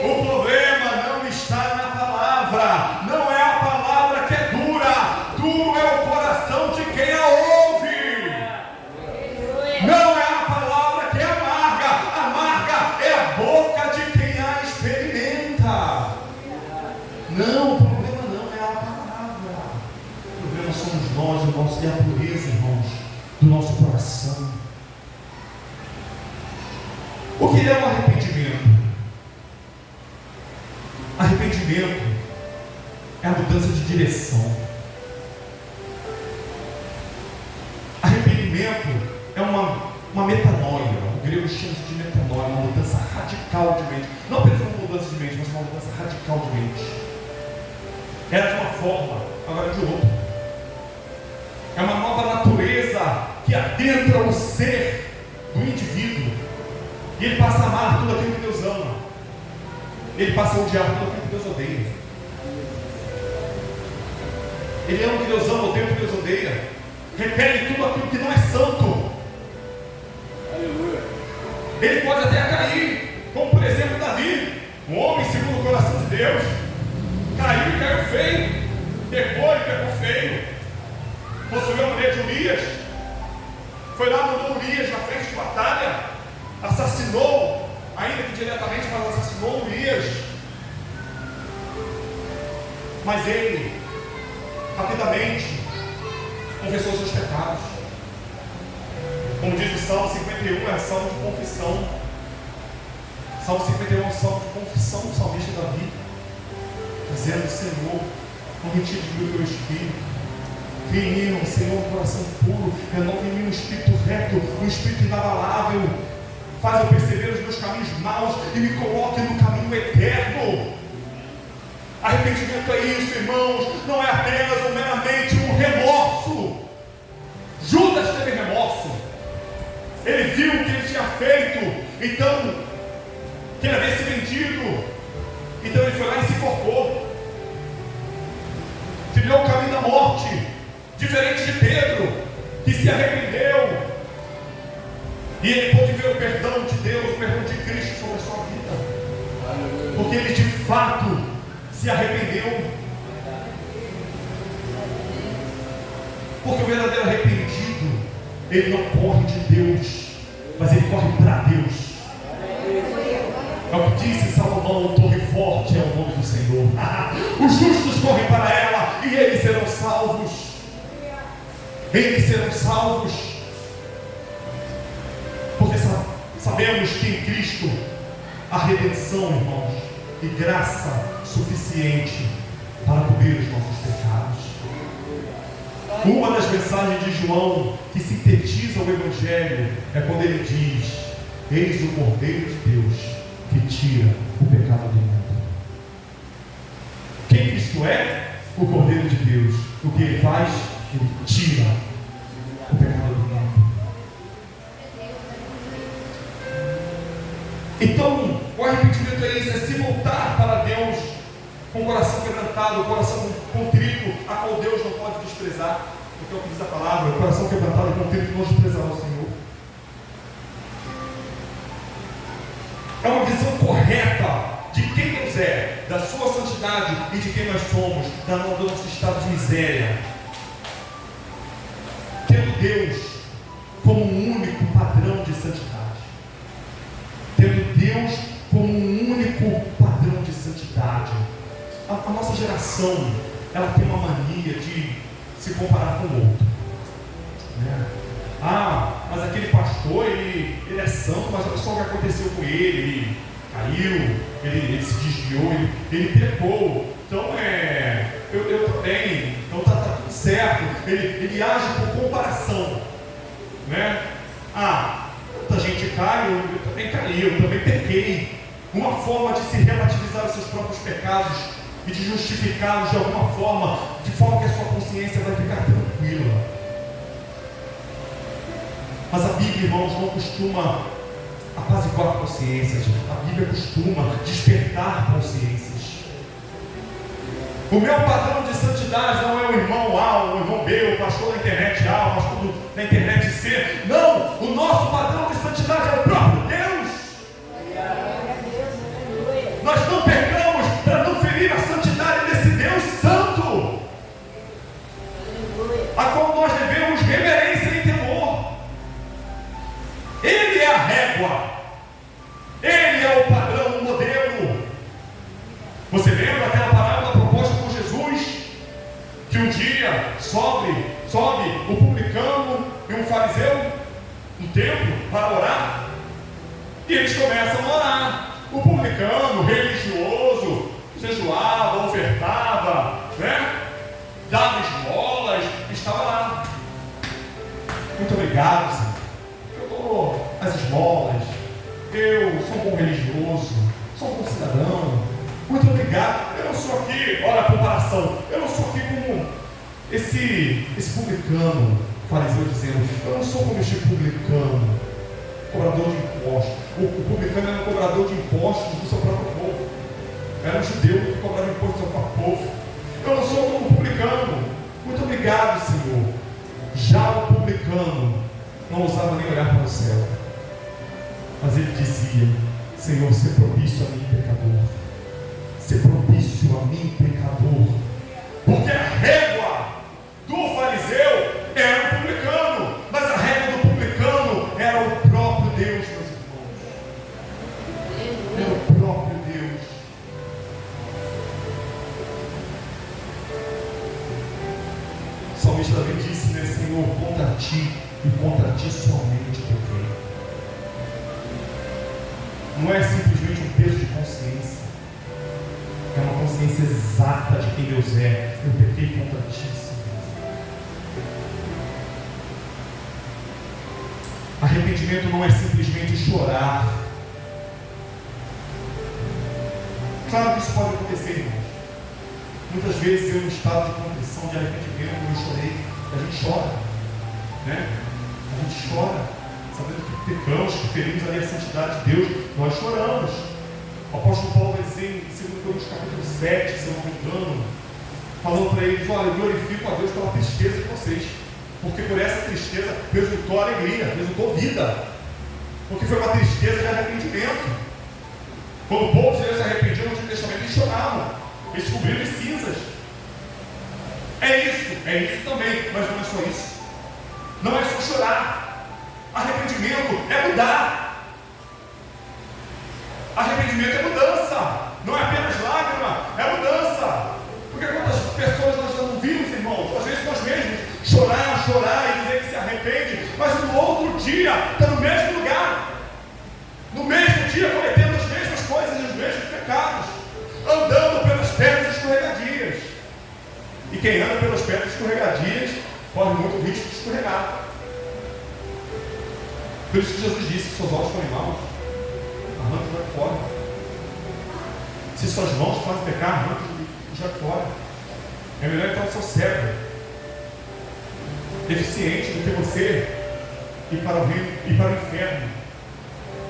O problema não está na palavra. Não é a palavra que é dura. Duro é o coração de quem a ouve. Não é a palavra que é amarga. Amarga é a boca de quem a experimenta. Não, o problema não é a palavra. O problema somos nós, irmãos, e a pureza, irmãos, do nosso coração. O que é o arrependimento? Arrependimento é a mudança de direção. Arrependimento é uma metanoia. O grego chama isso de metanoia, uma mudança radical de mente. Não apenas uma mudança de mente, mas uma mudança radical de mente. Era de uma forma, agora de outra. É uma nova natureza que adentra o ser do indivíduo. E ele passa a amar tudo aquilo que Deus ama. Ele passa a odiar tudo aquilo que Deus odeia. Ele ama o que Deus ama, odeia o que Deus odeia. Repele tudo aquilo que não é santo. Aleluia. Ele pode até cair, como por exemplo Davi, um homem segundo o coração de Deus. Caiu e caiu feio. Pecou e pecou feio. Possuiu a mulher de Urias. Foi lá, mandou Urias na frente de batalha. Assassinou, ainda que diretamente, mas assassinou Urias. Mas ele, rapidamente, confessou seus pecados. Como diz o Salmo 51, é salmo de confissão. Salmo 51 é um salmo de confissão do salmista Davi, dizendo: Senhor, não me tire do teu espírito, Menino, Senhor, um coração puro, renova em mim um espírito reto, um espírito inabalável. Faz eu perceber os meus caminhos maus e me coloque no caminho eterno. Arrependimento é isso, irmãos, não é apenas ou meramente um remorso. Judas teve remorso. Ele viu o que ele tinha feito, então, que ele havia se vendido. Então ele foi lá e se enforcou. Trilhou o caminho da morte. Diferente de Pedro, que se arrependeu. E ele pôde ver o perdão de Deus, o perdão de Cristo sobre a sua vida. Porque ele de fato se arrependeu. Porque o verdadeiro arrependido, ele não corre de Deus, mas ele corre para Deus. É o que disse Salomão: torre forte é o nome do Senhor. Os justos correm para ela e eles serão salvos. Eles serão salvos. Porque sabemos que em Cristo há redenção, irmãos, e graça suficiente para cobrir os nossos pecados. Uma das mensagens de João que sintetiza o Evangelho é quando ele diz: eis o Cordeiro de Deus que tira o pecado do mundo. Quem Cristo é? O Cordeiro de Deus. O que ele faz? Ele tira o pecado do mundo. Então, o arrependimento é isso, é se voltar para Deus com o coração quebrantado, o coração contrito, a qual Deus não pode desprezar. Porque é o que diz a palavra: o coração quebrantado e contrito não desprezará o Senhor. É uma visão correta de quem Deus é, da sua santidade e de quem nós somos, do nosso estado de miséria. Tendo Deus como um único padrão de santidade. Tendo Deus como um único padrão de santidade. A nossa geração, ela tem uma mania de se comparar com o outro, né? Mas aquele pastor, ele é santo, mas olha só o que aconteceu com ele caiu, ele se desviou, ele pecou, então eu também, então tá tudo certo. Ele age por comparação, né? Muita gente cai, eu também caí, eu também pequei. Uma forma de se relativizar os seus próprios pecados e de justificá-los de alguma forma, de forma que a sua consciência vai ficar tranquila. Mas a Bíblia, irmãos, não costuma apaziguar consciências. A Bíblia costuma despertar consciências. O meu padrão de santidade não é o irmão A, o irmão B, o pastor da internet A, o pastor da internet C. Não! O nosso padrão de santidade é o próprio Deus. Nós não pecamos para não ferir a santidade desse Deus santo, a qual nós devemos reverência e temor. Ele é a régua, ele é o padrão, o modelo. Você lembra daquela parábola proposta por Jesus? Que um dia sobe o publicano e um fariseu no templo para orar, e eles começam a orar. O publicano, religioso, jejuava, ofertava, né? Dava esmolas, estava lá. Muito obrigado, Senhor. Eu dou as esmolas, eu sou um bom religioso, sou um bom cidadão. Muito obrigado. Eu não sou aqui, olha a comparação, eu não sou aqui como esse publicano, fariseu, dizendo: eu não sou como este publicano, cobrador de impostos. O publicano era um cobrador de impostos do seu próprio povo. Era um judeu que cobrava impostos do seu próprio povo. Eu não sou como o publicano. Muito obrigado, Senhor. Já o publicano não ousava nem olhar para o céu, mas ele dizia: Senhor, se propício a mim, pecador. Se propício a mim, pecador. Porque a régua do fariseu era o publicano, mas a régua do publicano era o próprio Deus, meus irmãos. Era o próprio Deus. O salmista Davi disse, né: Senhor, contra ti e contra ti somente pequei. Não é simplesmente um peso de consciência, é uma consciência exata de quem Deus é. Eu pequei contra ti, Senhor. arrependimento não é simplesmente chorar. Claro que isso pode acontecer, irmãos. Muitas vezes eu, no estado de contrição, de arrependimento, eu chorei. A gente chora, né? A gente chora, sabendo que pecamos, que ferimos ali a santidade de Deus. Nós choramos. O apóstolo Paulo vai dizer em 2 Coríntios capítulo 7, se eu não me engano, falando para eles: olha, eu glorifico a Deus pela tristeza de vocês, porque por essa tristeza resultou alegria, resultou vida, porque foi uma tristeza de arrependimento. Quando o povo de Deus se arrependia no Antigo Testamento, eles choravam, eles cobriam de cinzas. É isso também, mas não é só isso. Não é só chorar. Arrependimento é mudar. Arrependimento é mudança. Não é apenas lágrima, é mudança. Porque quantas pessoas nós não vimos, irmãos, às vezes nós mesmos chorar e dizer que se arrepende, mas no outro dia está no mesmo lugar, no mesmo dia cometendo as mesmas coisas e os mesmos pecados, andando pelas pedras escorregadias. E quem anda pelas pedras escorregadias corre muito risco de escorregar. Por isso que Jesus disse: se seus olhos forem maus, arranque-os fora. Se suas mãos fazem pecar, arranque-os fora. É melhor então o seu cérebro deficiente do que você ir para o inferno,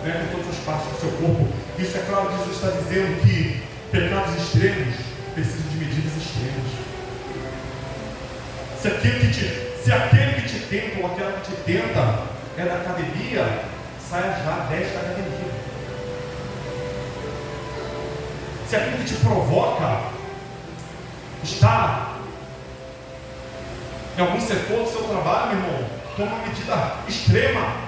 né, com todas as partes do seu corpo. Isso, é claro, Jesus está dizendo que pecados extremos precisam de medidas extremas. Se aquele que te tenta ou aquela que te tenta é da academia, saia já desta academia. Se aquele que te provoca está em algum setor do seu trabalho, meu irmão, toma uma medida extrema.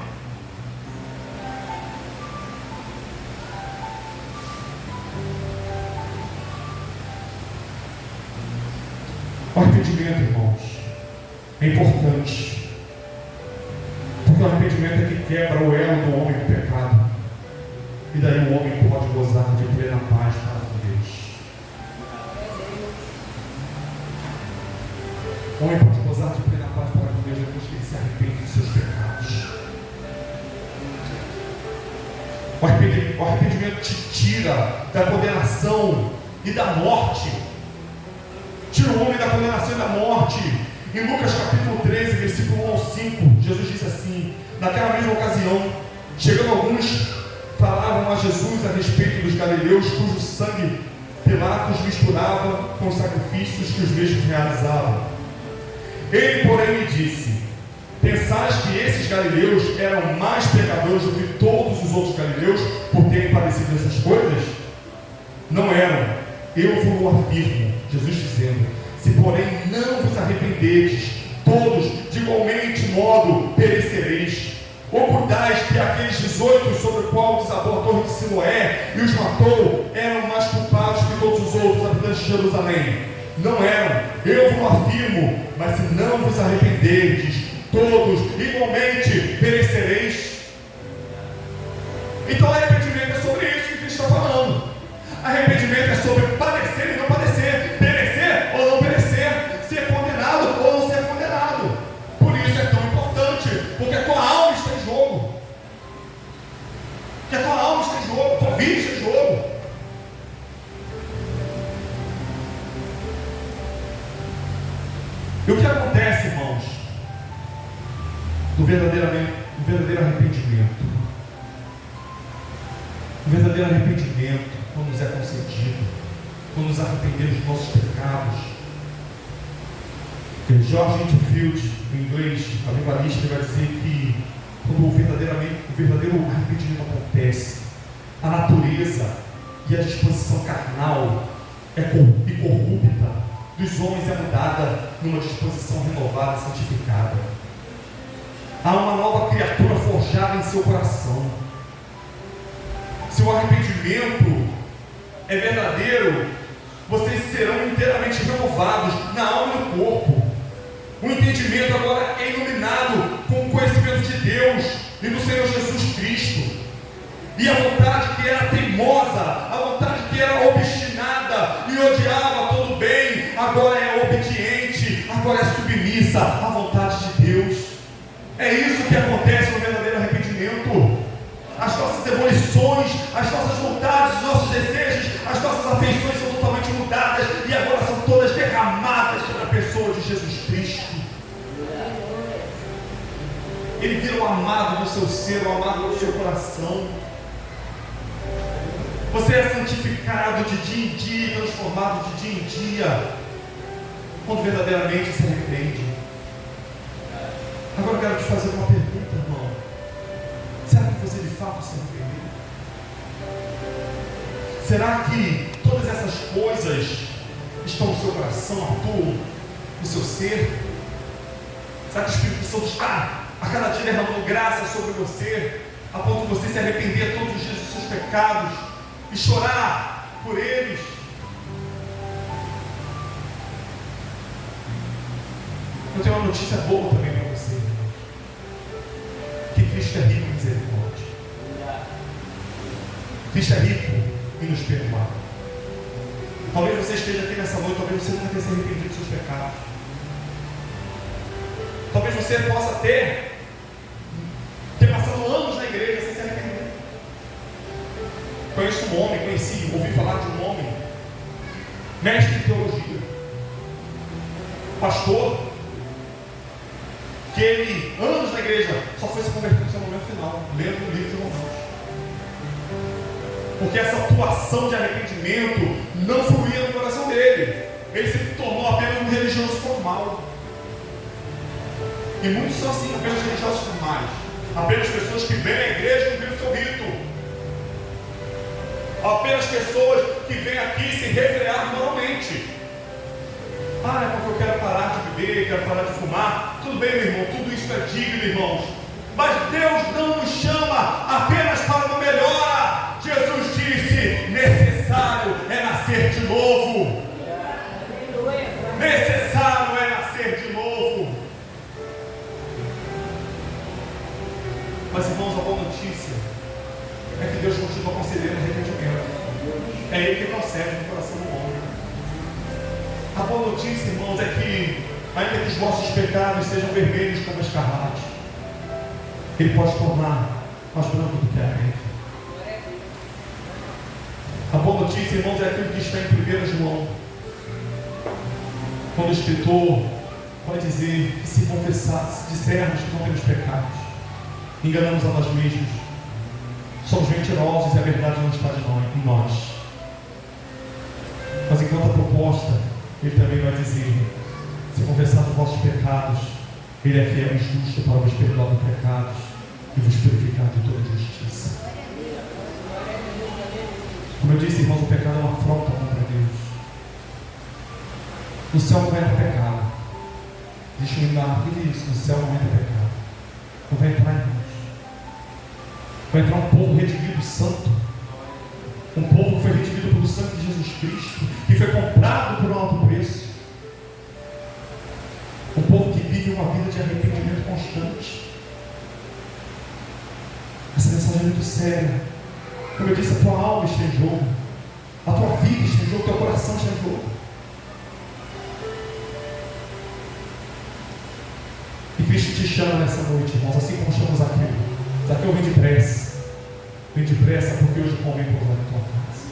O arrependimento, irmãos, é importante, porque o arrependimento é que quebra o elo do homem com o pecado, e daí o homem pode gozar de plena paz para com Deus. O homem pode gozar de plena paz para com Deus depois que ele se arrepende dos seus pecados. O arrependimento te tira da condenação e da morte. Tira o homem da condenação e da morte. Em Lucas capítulo 13, versículo 1 ao 5, Jesus disse assim: naquela mesma ocasião, chegando alguns, falavam a Jesus a respeito dos galileus, cujo sangue Pilatos misturava com os sacrifícios que os mesmos realizavam. Ele, porém, lhe disse: pensais que esses galileus eram mais pecadores do que todos os outros galileus por terem padecido essas coisas? Não eram, eu vos afirmo. Jesus dizendo: se porém não vos arrependerdes, todos de igualmente modo perecereis. Ou cuidais que aqueles 18 sobre o qual desabou a torre de Siloé e os matou eram mais culpados que todos os outros habitantes de Jerusalém? Não eram, eu vos afirmo. Mas se não vos arrependerdes, todos igualmente perecereis. Então arrependimento é sobre isso que Cristo está falando. Arrependimento é sobre padecer e não padecer, perecer ou não perecer, ser condenado ou não ser condenado. Por isso é tão importante, porque a tua alma está em jogo. Porque a tua alma está em jogo, a tua vida está em jogo. E o que acontece, irmãos, do verdadeiro arrependimento? O verdadeiro arrependimento, quando nos é concedido, quando nos arrependemos dos nossos pecados. George Whitefield, em inglês, a vivalista, vai dizer que quando o verdadeiro arrependimento acontece, a natureza e a disposição carnal e corrupta dos homens é mudada numa disposição renovada e santificada. Há uma nova criatura forjada em seu coração. Se o arrependimento é verdadeiro, vocês serão inteiramente renovados na alma e no corpo. O entendimento agora é iluminado com o conhecimento de Deus e do Senhor Jesus Cristo. E a vontade que era teimosa, a vontade que era obstinada e odiava todo o bem, agora é obediente, agora é submissa à vontade de Deus. É isso que acontece no verdadeiro arrependimento. arrependimento. As nossas evoluções, as nossas vontades, os nossos desejos, as nossas afeições são totalmente mudadas e agora são todas derramadas sobre a pessoa de Jesus Cristo. Ele vira o amado do seu ser, o amado do seu coração. Você é santificado de dia em dia, transformado de dia em dia, quando verdadeiramente se arrepende. Agora eu quero te fazer uma pergunta, irmão. Será que você de fato se arrependeu? Será que todas essas coisas estão no seu coração, atuam no seu ser? Será que o Espírito Santo está a cada dia derramando graça sobre você, a ponto de você se arrepender todos os dias dos seus pecados e chorar por eles? Eu tenho uma notícia boa também para você, irmãos. Que Cristo é rico em misericórdia. Cristo é rico em nos perdoar. Talvez você esteja aqui nessa noite, talvez você nunca tenha se arrependido dos seus pecados. Talvez você possa ter passado anos na igreja sem se arrepender. Conheço um homem, ouvi falar de um homem, mestre em teologia, pastor, que ele, anos na igreja, só foi se converter no seu momento final, lendo o livro de Romanos. Porque essa atuação de arrependimento não fluía no coração dele. Ele se tornou apenas um religioso formal. E muitos são assim, apenas religiosos formais. Apenas pessoas que vêm à igreja e cumprem o seu rito. Apenas pessoas que vêm aqui sem refrear moralmente. Ah, é porque eu quero parar de beber, quero parar de fumar. Tudo bem, meu irmão, tudo isso é digno, irmãos. Mas Deus não nos chama apenas para uma melhora. Jesus disse: necessário é nascer de novo. Necessário é nascer de novo. Mas, irmãos, a boa notícia é que Deus continua concedendo arrependimento. É Ele que concede no coração do homem. A boa notícia, irmãos, é que ainda que os vossos pecados sejam vermelhos como a escarlate, Ele pode tornar mais branco do que a neve. A boa notícia, irmãos, é aquilo que está em 1 João, quando o escritor vai dizer que se dissermos que não temos pecados, enganamos a nós mesmos, somos mentirosos e a verdade não está em nós. Mas enquanto a proposta, ele também vai dizer: se confessar os vossos pecados, Ele é fiel e justo para vos perdoar os pecados e vos purificar de toda justiça. Como eu disse, irmãos, o pecado é uma afronta contra Deus. No céu não vai ter pecado. Deixa eu lembrar isso: no céu não vai ter pecado. Não vai entrar, irmãos. Vai entrar um povo redimido santo. Um povo que foi redimido pelo sangue de Jesus Cristo, que foi comprado por um alto preço. Um povo que vive uma vida de arrependimento constante. Essa mensagem é muito séria. Como eu disse, a tua alma está em jogo, a tua vida está em jogo, o teu coração está em jogo. E Cristo te chama nessa noite, irmãos, assim como chama Zaqueu. Zaqueu vem depressa. Vem depressa, porque hoje convém pousar na tua casa.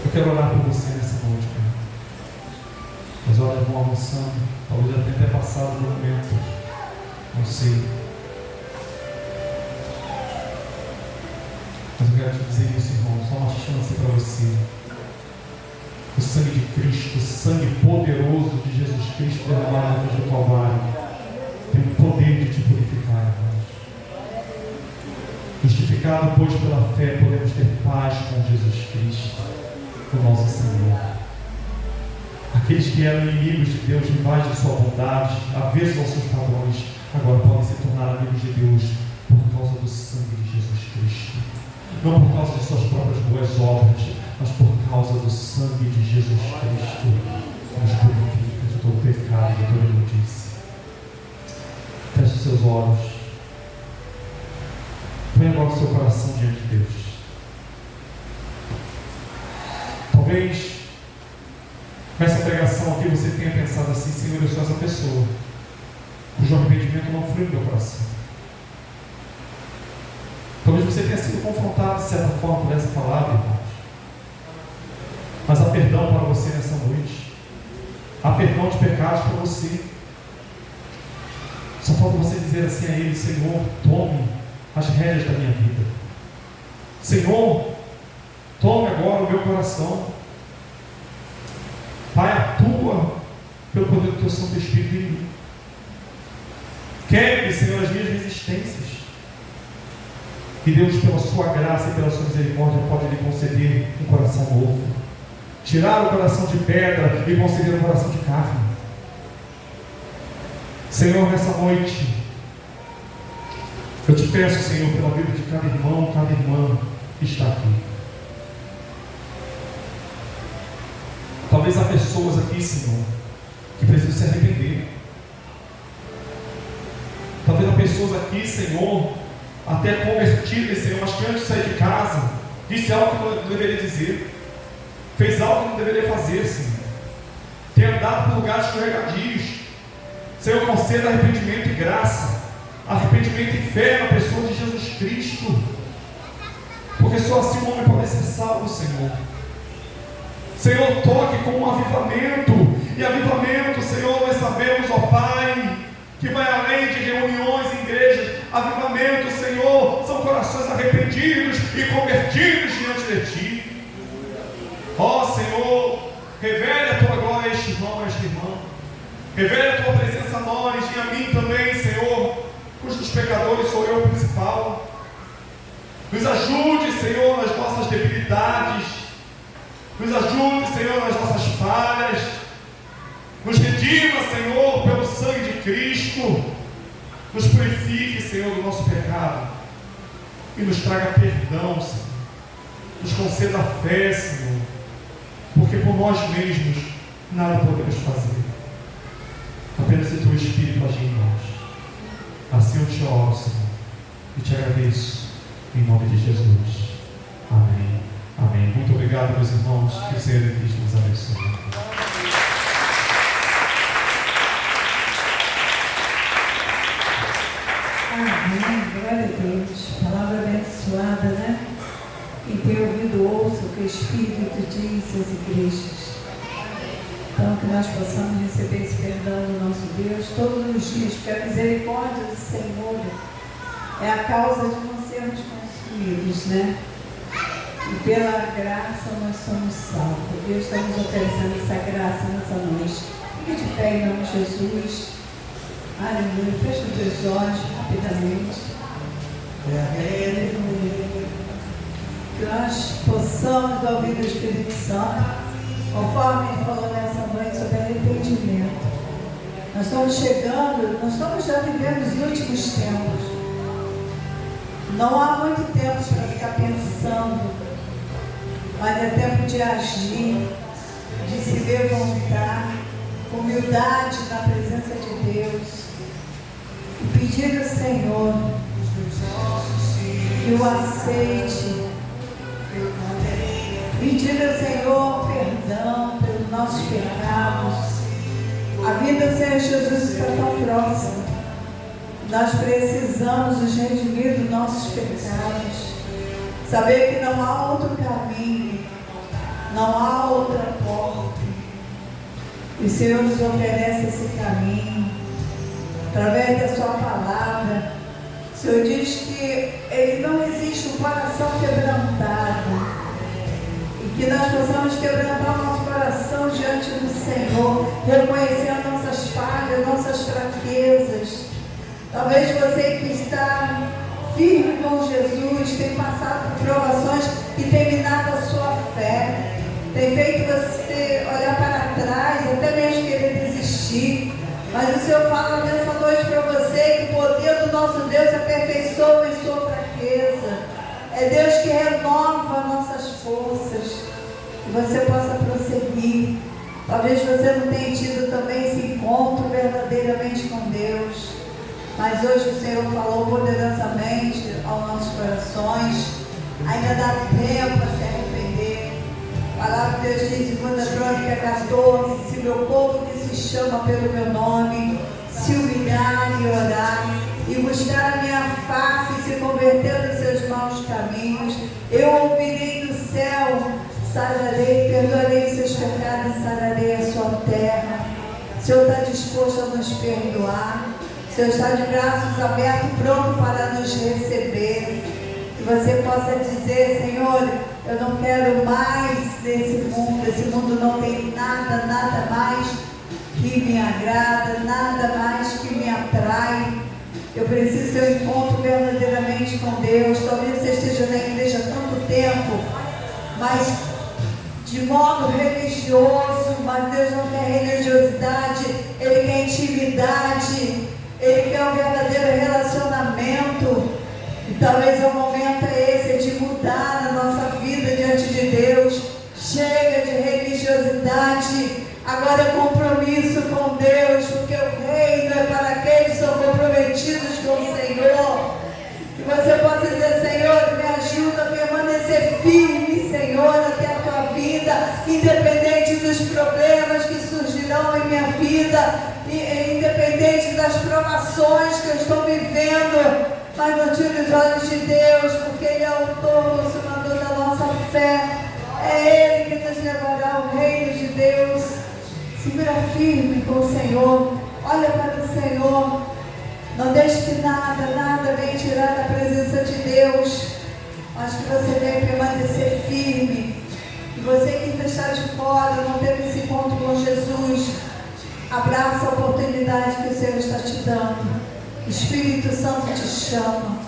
Eu quero orar por você nessa noite, cara. As horas vão avançando. Talvez já tenha até passado no momento. Não sei. Mas eu quero te dizer isso, irmão. Só uma chance para você. O sangue de Cristo, o sangue poderoso de Jesus Cristo derramado na cruz do Calvário, tem o poder de te purificar, irmãos. Justificado, pois, pela fé, podemos ter paz com Jesus Cristo, o nosso Senhor. Aqueles que eram inimigos de Deus, rivais de sua bondade, avessos aos seus padrões, agora podem se tornar amigos de Deus por causa do sangue de Jesus Cristo. Não por causa de suas próprias boas obras, mas por causa do sangue de Jesus Cristo, que nos purifica de todo pecado e de toda injustiça. Feche os seus olhos. Põe agora o seu coração diante de Deus. Talvez com essa pregação aqui você tenha pensado assim: Senhor, eu sou essa pessoa cujo arrependimento não flui no meu coração. você tenha sido confrontado de certa forma por essa palavra, irmãos. Mas há perdão para você nessa noite. Há perdão de pecados para você. Só falta você dizer assim a Ele: Senhor, tome as rédeas da minha vida. Senhor, tome agora o meu coração. Pai, atua pelo poder do Teu Santo Espírito em mim. Quebre, Senhor, as minhas resistências. E Deus, pela Sua graça e pela Sua misericórdia, pode lhe conceder um coração novo. Tirar o coração de pedra e conceder um coração de carne. Senhor, nessa noite, eu te peço, Senhor, pela vida de cada irmão, cada irmã que está aqui. Talvez há pessoas aqui, Senhor, que precisam se arrepender. Talvez há pessoas aqui, Senhor, até convertidas, Senhor, mas que antes de sair de casa, disse algo que não deveria dizer, fez algo que não deveria fazer, Senhor. Tem andado por lugares escorregadios. Senhor, conceda arrependimento e graça, arrependimento e fé na pessoa de Jesus Cristo, porque só assim o homem pode ser salvo, Senhor. Senhor, toque com um avivamento, e avivamento, Senhor, nós sabemos, ó Pai, que vai além de reuniões em igrejas. Avivamento, Senhor, são corações arrependidos e convertidos diante de Ti. Ó Senhor, revele a Tua glória a este irmão, a esta irmã. Revele a Tua presença a nós e a mim também, Senhor, cujos pecadores sou eu o principal. Nos ajude, Senhor, nas nossas debilidades. Nos ajude, Senhor, nas nossas falhas. Nos redima, Senhor, pelo sangue de Cristo. Nos purifique, Senhor, do nosso pecado. E nos traga perdão, Senhor. Nos conceda fé, Senhor. Porque por nós mesmos nada podemos fazer. Apenas o Teu Espírito agir em nós. Assim eu te oro, Senhor. E te agradeço. Em nome de Jesus. Amém. Amém. Muito obrigado, meus irmãos. Que o Senhor de Cristo nos abençoe. Amém. Glória a Deus. Palavra abençoada, né? Quem tem ouvido, ouça o que o Espírito diz às igrejas. Então, que nós possamos receber esse perdão do nosso Deus todos os dias, porque a misericórdia do Senhor é a causa de não sermos consumidos, né? E pela graça nós somos salvos. Deus está nos oferecendo essa graça nessa noite. Fique de pé em nome de Jesus. Aleluia. Fecha os teus olhos rapidamente. Aleluia. Que nós possamos ouvir o Espírito Santo, conforme ele falou nessa noite sobre arrependimento. Nós estamos chegando, nós estamos já vivendo os últimos tempos. Não há muito tempo para ficar pensando, mas é tempo de agir, de se levantar, com humildade na presença de Deus, e pedir ao Senhor que o aceite, pedir ao Senhor perdão pelos nossos pecados. A vida do Senhor Jesus está tão próxima. Nós precisamos nos redimir dos nossos pecados, saber que não há outro caminho, não há outra porta. E o Senhor nos oferece esse caminho, através da Sua palavra. O Senhor diz que Ele não existe um coração quebrantado, e que nós possamos quebrantar o nosso coração diante do Senhor, reconhecendo nossas falhas, nossas fraquezas. Talvez você que está firme com Jesus tenha passado por provações que tem minado a sua fé, tem feito você olhar para trás, até mesmo querer desistir. Mas o Senhor fala nessa noite para você que o poder do nosso Deus aperfeiçoa em sua fraqueza. É Deus que renova nossas forças, que você possa prosseguir. Talvez você não tenha tido também esse encontro verdadeiramente com Deus, mas hoje o Senhor falou poderosamente aos nossos corações. Ainda dá tempo a se arrepender. A palavra de Deus diz em 2 Crônicas 14: se meu povo que se chama pelo meu nome se humilhar e orar e buscar a minha face e se converter dos seus maus caminhos. Eu ouvirei do céu, sararei, perdoarei seus pecados, sararei a sua terra. O Senhor está disposto a nos perdoar. O Senhor está de braços abertos, pronto para nos receber. Que você possa dizer: Senhor, eu não quero mais desse mundo. Esse mundo não tem nada, nada mais que me agrada, nada mais que me atrai. Eu preciso ter um encontro verdadeiramente com Deus. Talvez você esteja na igreja há tanto tempo, mas de modo religioso, mas Deus não quer religiosidade, Ele quer intimidade, Ele quer um verdadeiro relacionamento. E talvez o momento é esse, de mudar a nossa vida diante de Deus. Chega de religiosidade, agora é compromisso com Deus, porque o reino é para aqueles que são comprometidos com o Senhor. Que você possa dizer: Senhor, me ajuda a permanecer firme, Senhor, até a tua vida, independente dos problemas que surgirão em minha vida, independente das provações que eu estou vivendo, mas não tire os olhos de Deus, porque Ele é o autor, o consumador da nossa fé. É Ele que nos levará ao reino de Deus. Segura firme com o Senhor, olha para o Senhor, não deixe que nada venha tirar da presença de Deus, mas que você venha permanecer firme. E você que ainda está de fora, não teve esse encontro com Jesus, abraça a oportunidade que o Senhor está te dando. O Espírito Santo te chama,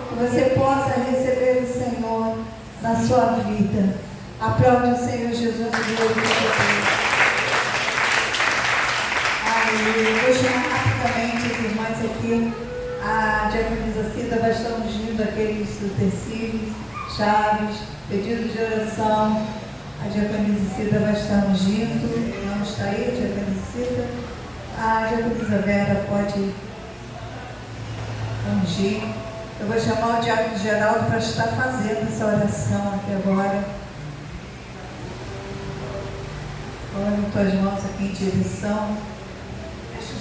que você possa receber o Senhor na sua vida. Aplaude o Senhor Jesus de Deus. Vou chamar rapidamente as irmãs aqui. A diaconisa Cida vai estar ungindo aqueles utensílios, chaves, pedidos de oração. A diaconisa Cida vai estar ungindo. Não está aí a diaconisa Cida? A diaconisa Vera pode ungir. Eu vou chamar o diácono Geraldo para estar fazendo essa oração aqui agora. Coloca tuas mãos aqui em direção.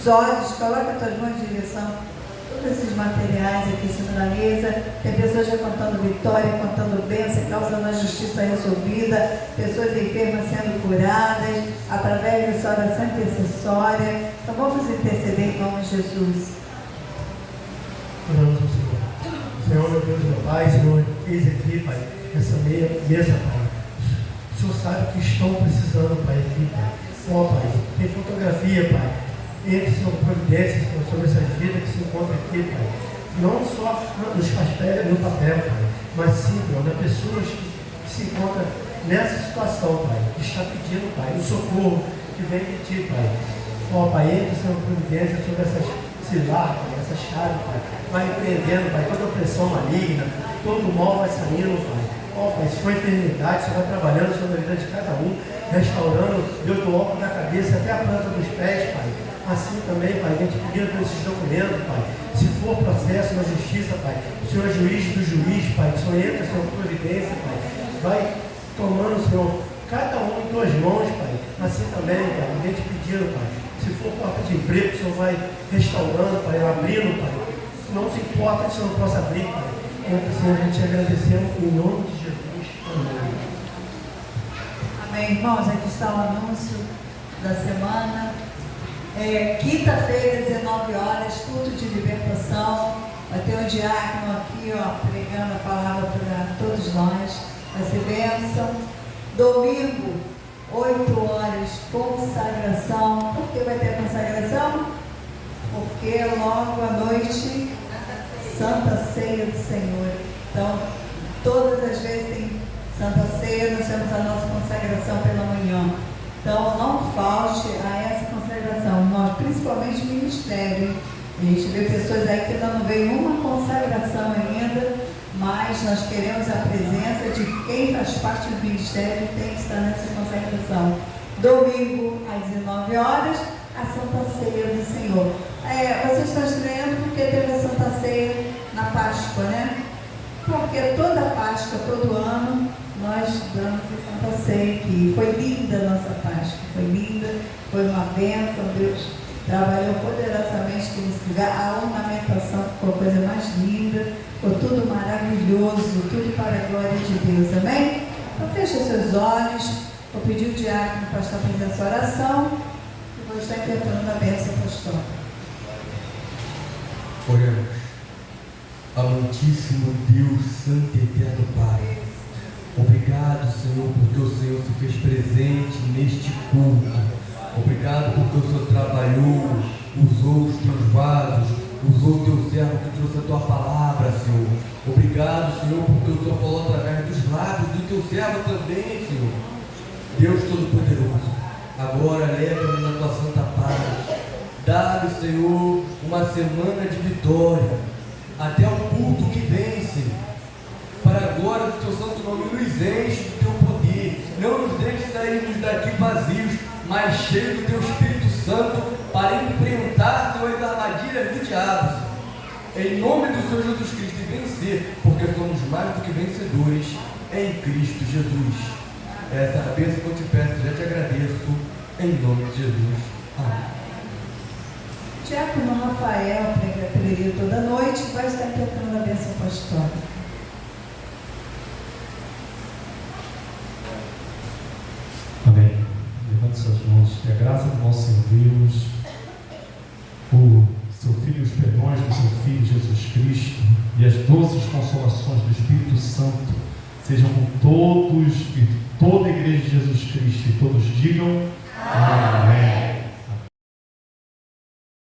Os olhos, coloca as tuas mãos em direção a todos esses materiais aqui em cima da mesa. Tem pessoas já contando vitória, contando bênção, causando a justiça resolvida, pessoas enfermas sendo curadas através dessa oração intercessória. Então vamos interceder em nome de Jesus. Oramos ao Senhor. Senhor, meu Deus, meu Pai, Senhor, eis aqui, Pai, essa mesa, Pai. O Senhor sabe que estão precisando, Pai, aqui, Pai. Ó, Pai, tem fotografia, Pai. Entre, Senhor, providência, Senhor, sobre essas vidas que se encontram aqui, Pai. Não só nos papéis, no papel, Pai, mas sim, Senhor, das pessoas que se encontram nessa situação, Pai, que está pedindo, Pai, o socorro que vem de Ti, Pai. Ó, Pai, entre, Senhor, providência sobre esse lar, Pai, essa chave, Pai. Vai empreendendo, Pai, toda opressão maligna, todo mal vai saindo, Pai. Ó, Pai, se for enfermidade, você vai trabalhando sobre a vida de cada um, restaurando, Deus, do alto da cabeça até a planta dos pés, Pai. Assim também, Pai, a gente pedindo por esses documentos, Pai. Se for processo na justiça, Pai, o Senhor é juiz do juiz, Pai. O Senhor entra, Senhor, providência, Pai. Vai tomando, Senhor, cada um em tuas mãos, Pai. Assim também, Pai, a gente pedindo, Pai. Se for porta de emprego, o Senhor vai restaurando, Pai, abrindo, Pai. Não se importa que o Senhor não possa abrir, Pai. Entra, Senhor, a gente agradecendo em nome de Jesus. Amém. Amém, irmãos. Aqui está o anúncio da semana. Quinta-feira, 19 horas, culto de libertação. Vai ter um diácono aqui, pregando a palavra para todos nós. Vai ser bênção. Domingo, 8 horas, consagração. Por que vai ter consagração? Porque logo à noite, Santa Ceia do Senhor. Então, todas as vezes tem Santa Ceia, nós temos a nossa consagração pela manhã. Então, não falte a essa consagração. Nós, principalmente ministério, a gente vê pessoas aí que ainda não veio uma consagração ainda, mas nós queremos a presença de quem faz parte do ministério tem que estar nessa consagração. Domingo, às 19 horas, a Santa Ceia do Senhor. Vocês estão estranhando porque teve a Santa Ceia na Páscoa, né? Porque toda Páscoa, todo ano, nós damos a Santa Ceia aqui. Foi linda a nossa Páscoa, foi linda, foi uma bênção. Deus trabalhou poderosamente doméstica nesse lugar. A ornamentação ficou a coisa mais linda, ficou tudo maravilhoso, tudo para a glória de Deus, amém? Então fecha seus olhos, vou pedir o diácono para estar fazendo essa oração e vou estar interpretando a bênção apostólica. Oremos. Amantíssimo Deus, Santo e Eterno Pai, obrigado, Senhor, porque o Senhor se fez presente neste culto. Obrigado porque o Senhor trabalhou, usou os teus vasos, usou o teu servo que trouxe a tua palavra, Senhor. Obrigado, Senhor, porque o Senhor falou através dos lábios do teu servo também, Senhor. Deus Todo-Poderoso, agora leva-me na tua santa paz. Dá-me, Senhor, uma semana de vitória, até o culto que vem, Senhor. Para a glória do teu santo nome, nos enche do teu poder. Não nos deixe sairmos daqui vazios, mas cheios do teu Espírito Santo, para enfrentar, Senhor, as armadilhas do diabo, Senhor. Em nome do Senhor Jesus Cristo, e vencer, porque somos mais do que vencedores em Cristo Jesus. Essa é a bênção que eu te peço, já te agradeço, em nome de Jesus. Amém. Diácono Rafael, pregaria toda noite, vai estar interpretando a bênção apostólica. Amém. Levante suas mãos, que a graça do nosso Senhor Deus, o seu Filho e os perdões do seu Filho Jesus Cristo e as doces consolações do Espírito Santo sejam com todos e toda a Igreja de Jesus Cristo, e todos digam amém.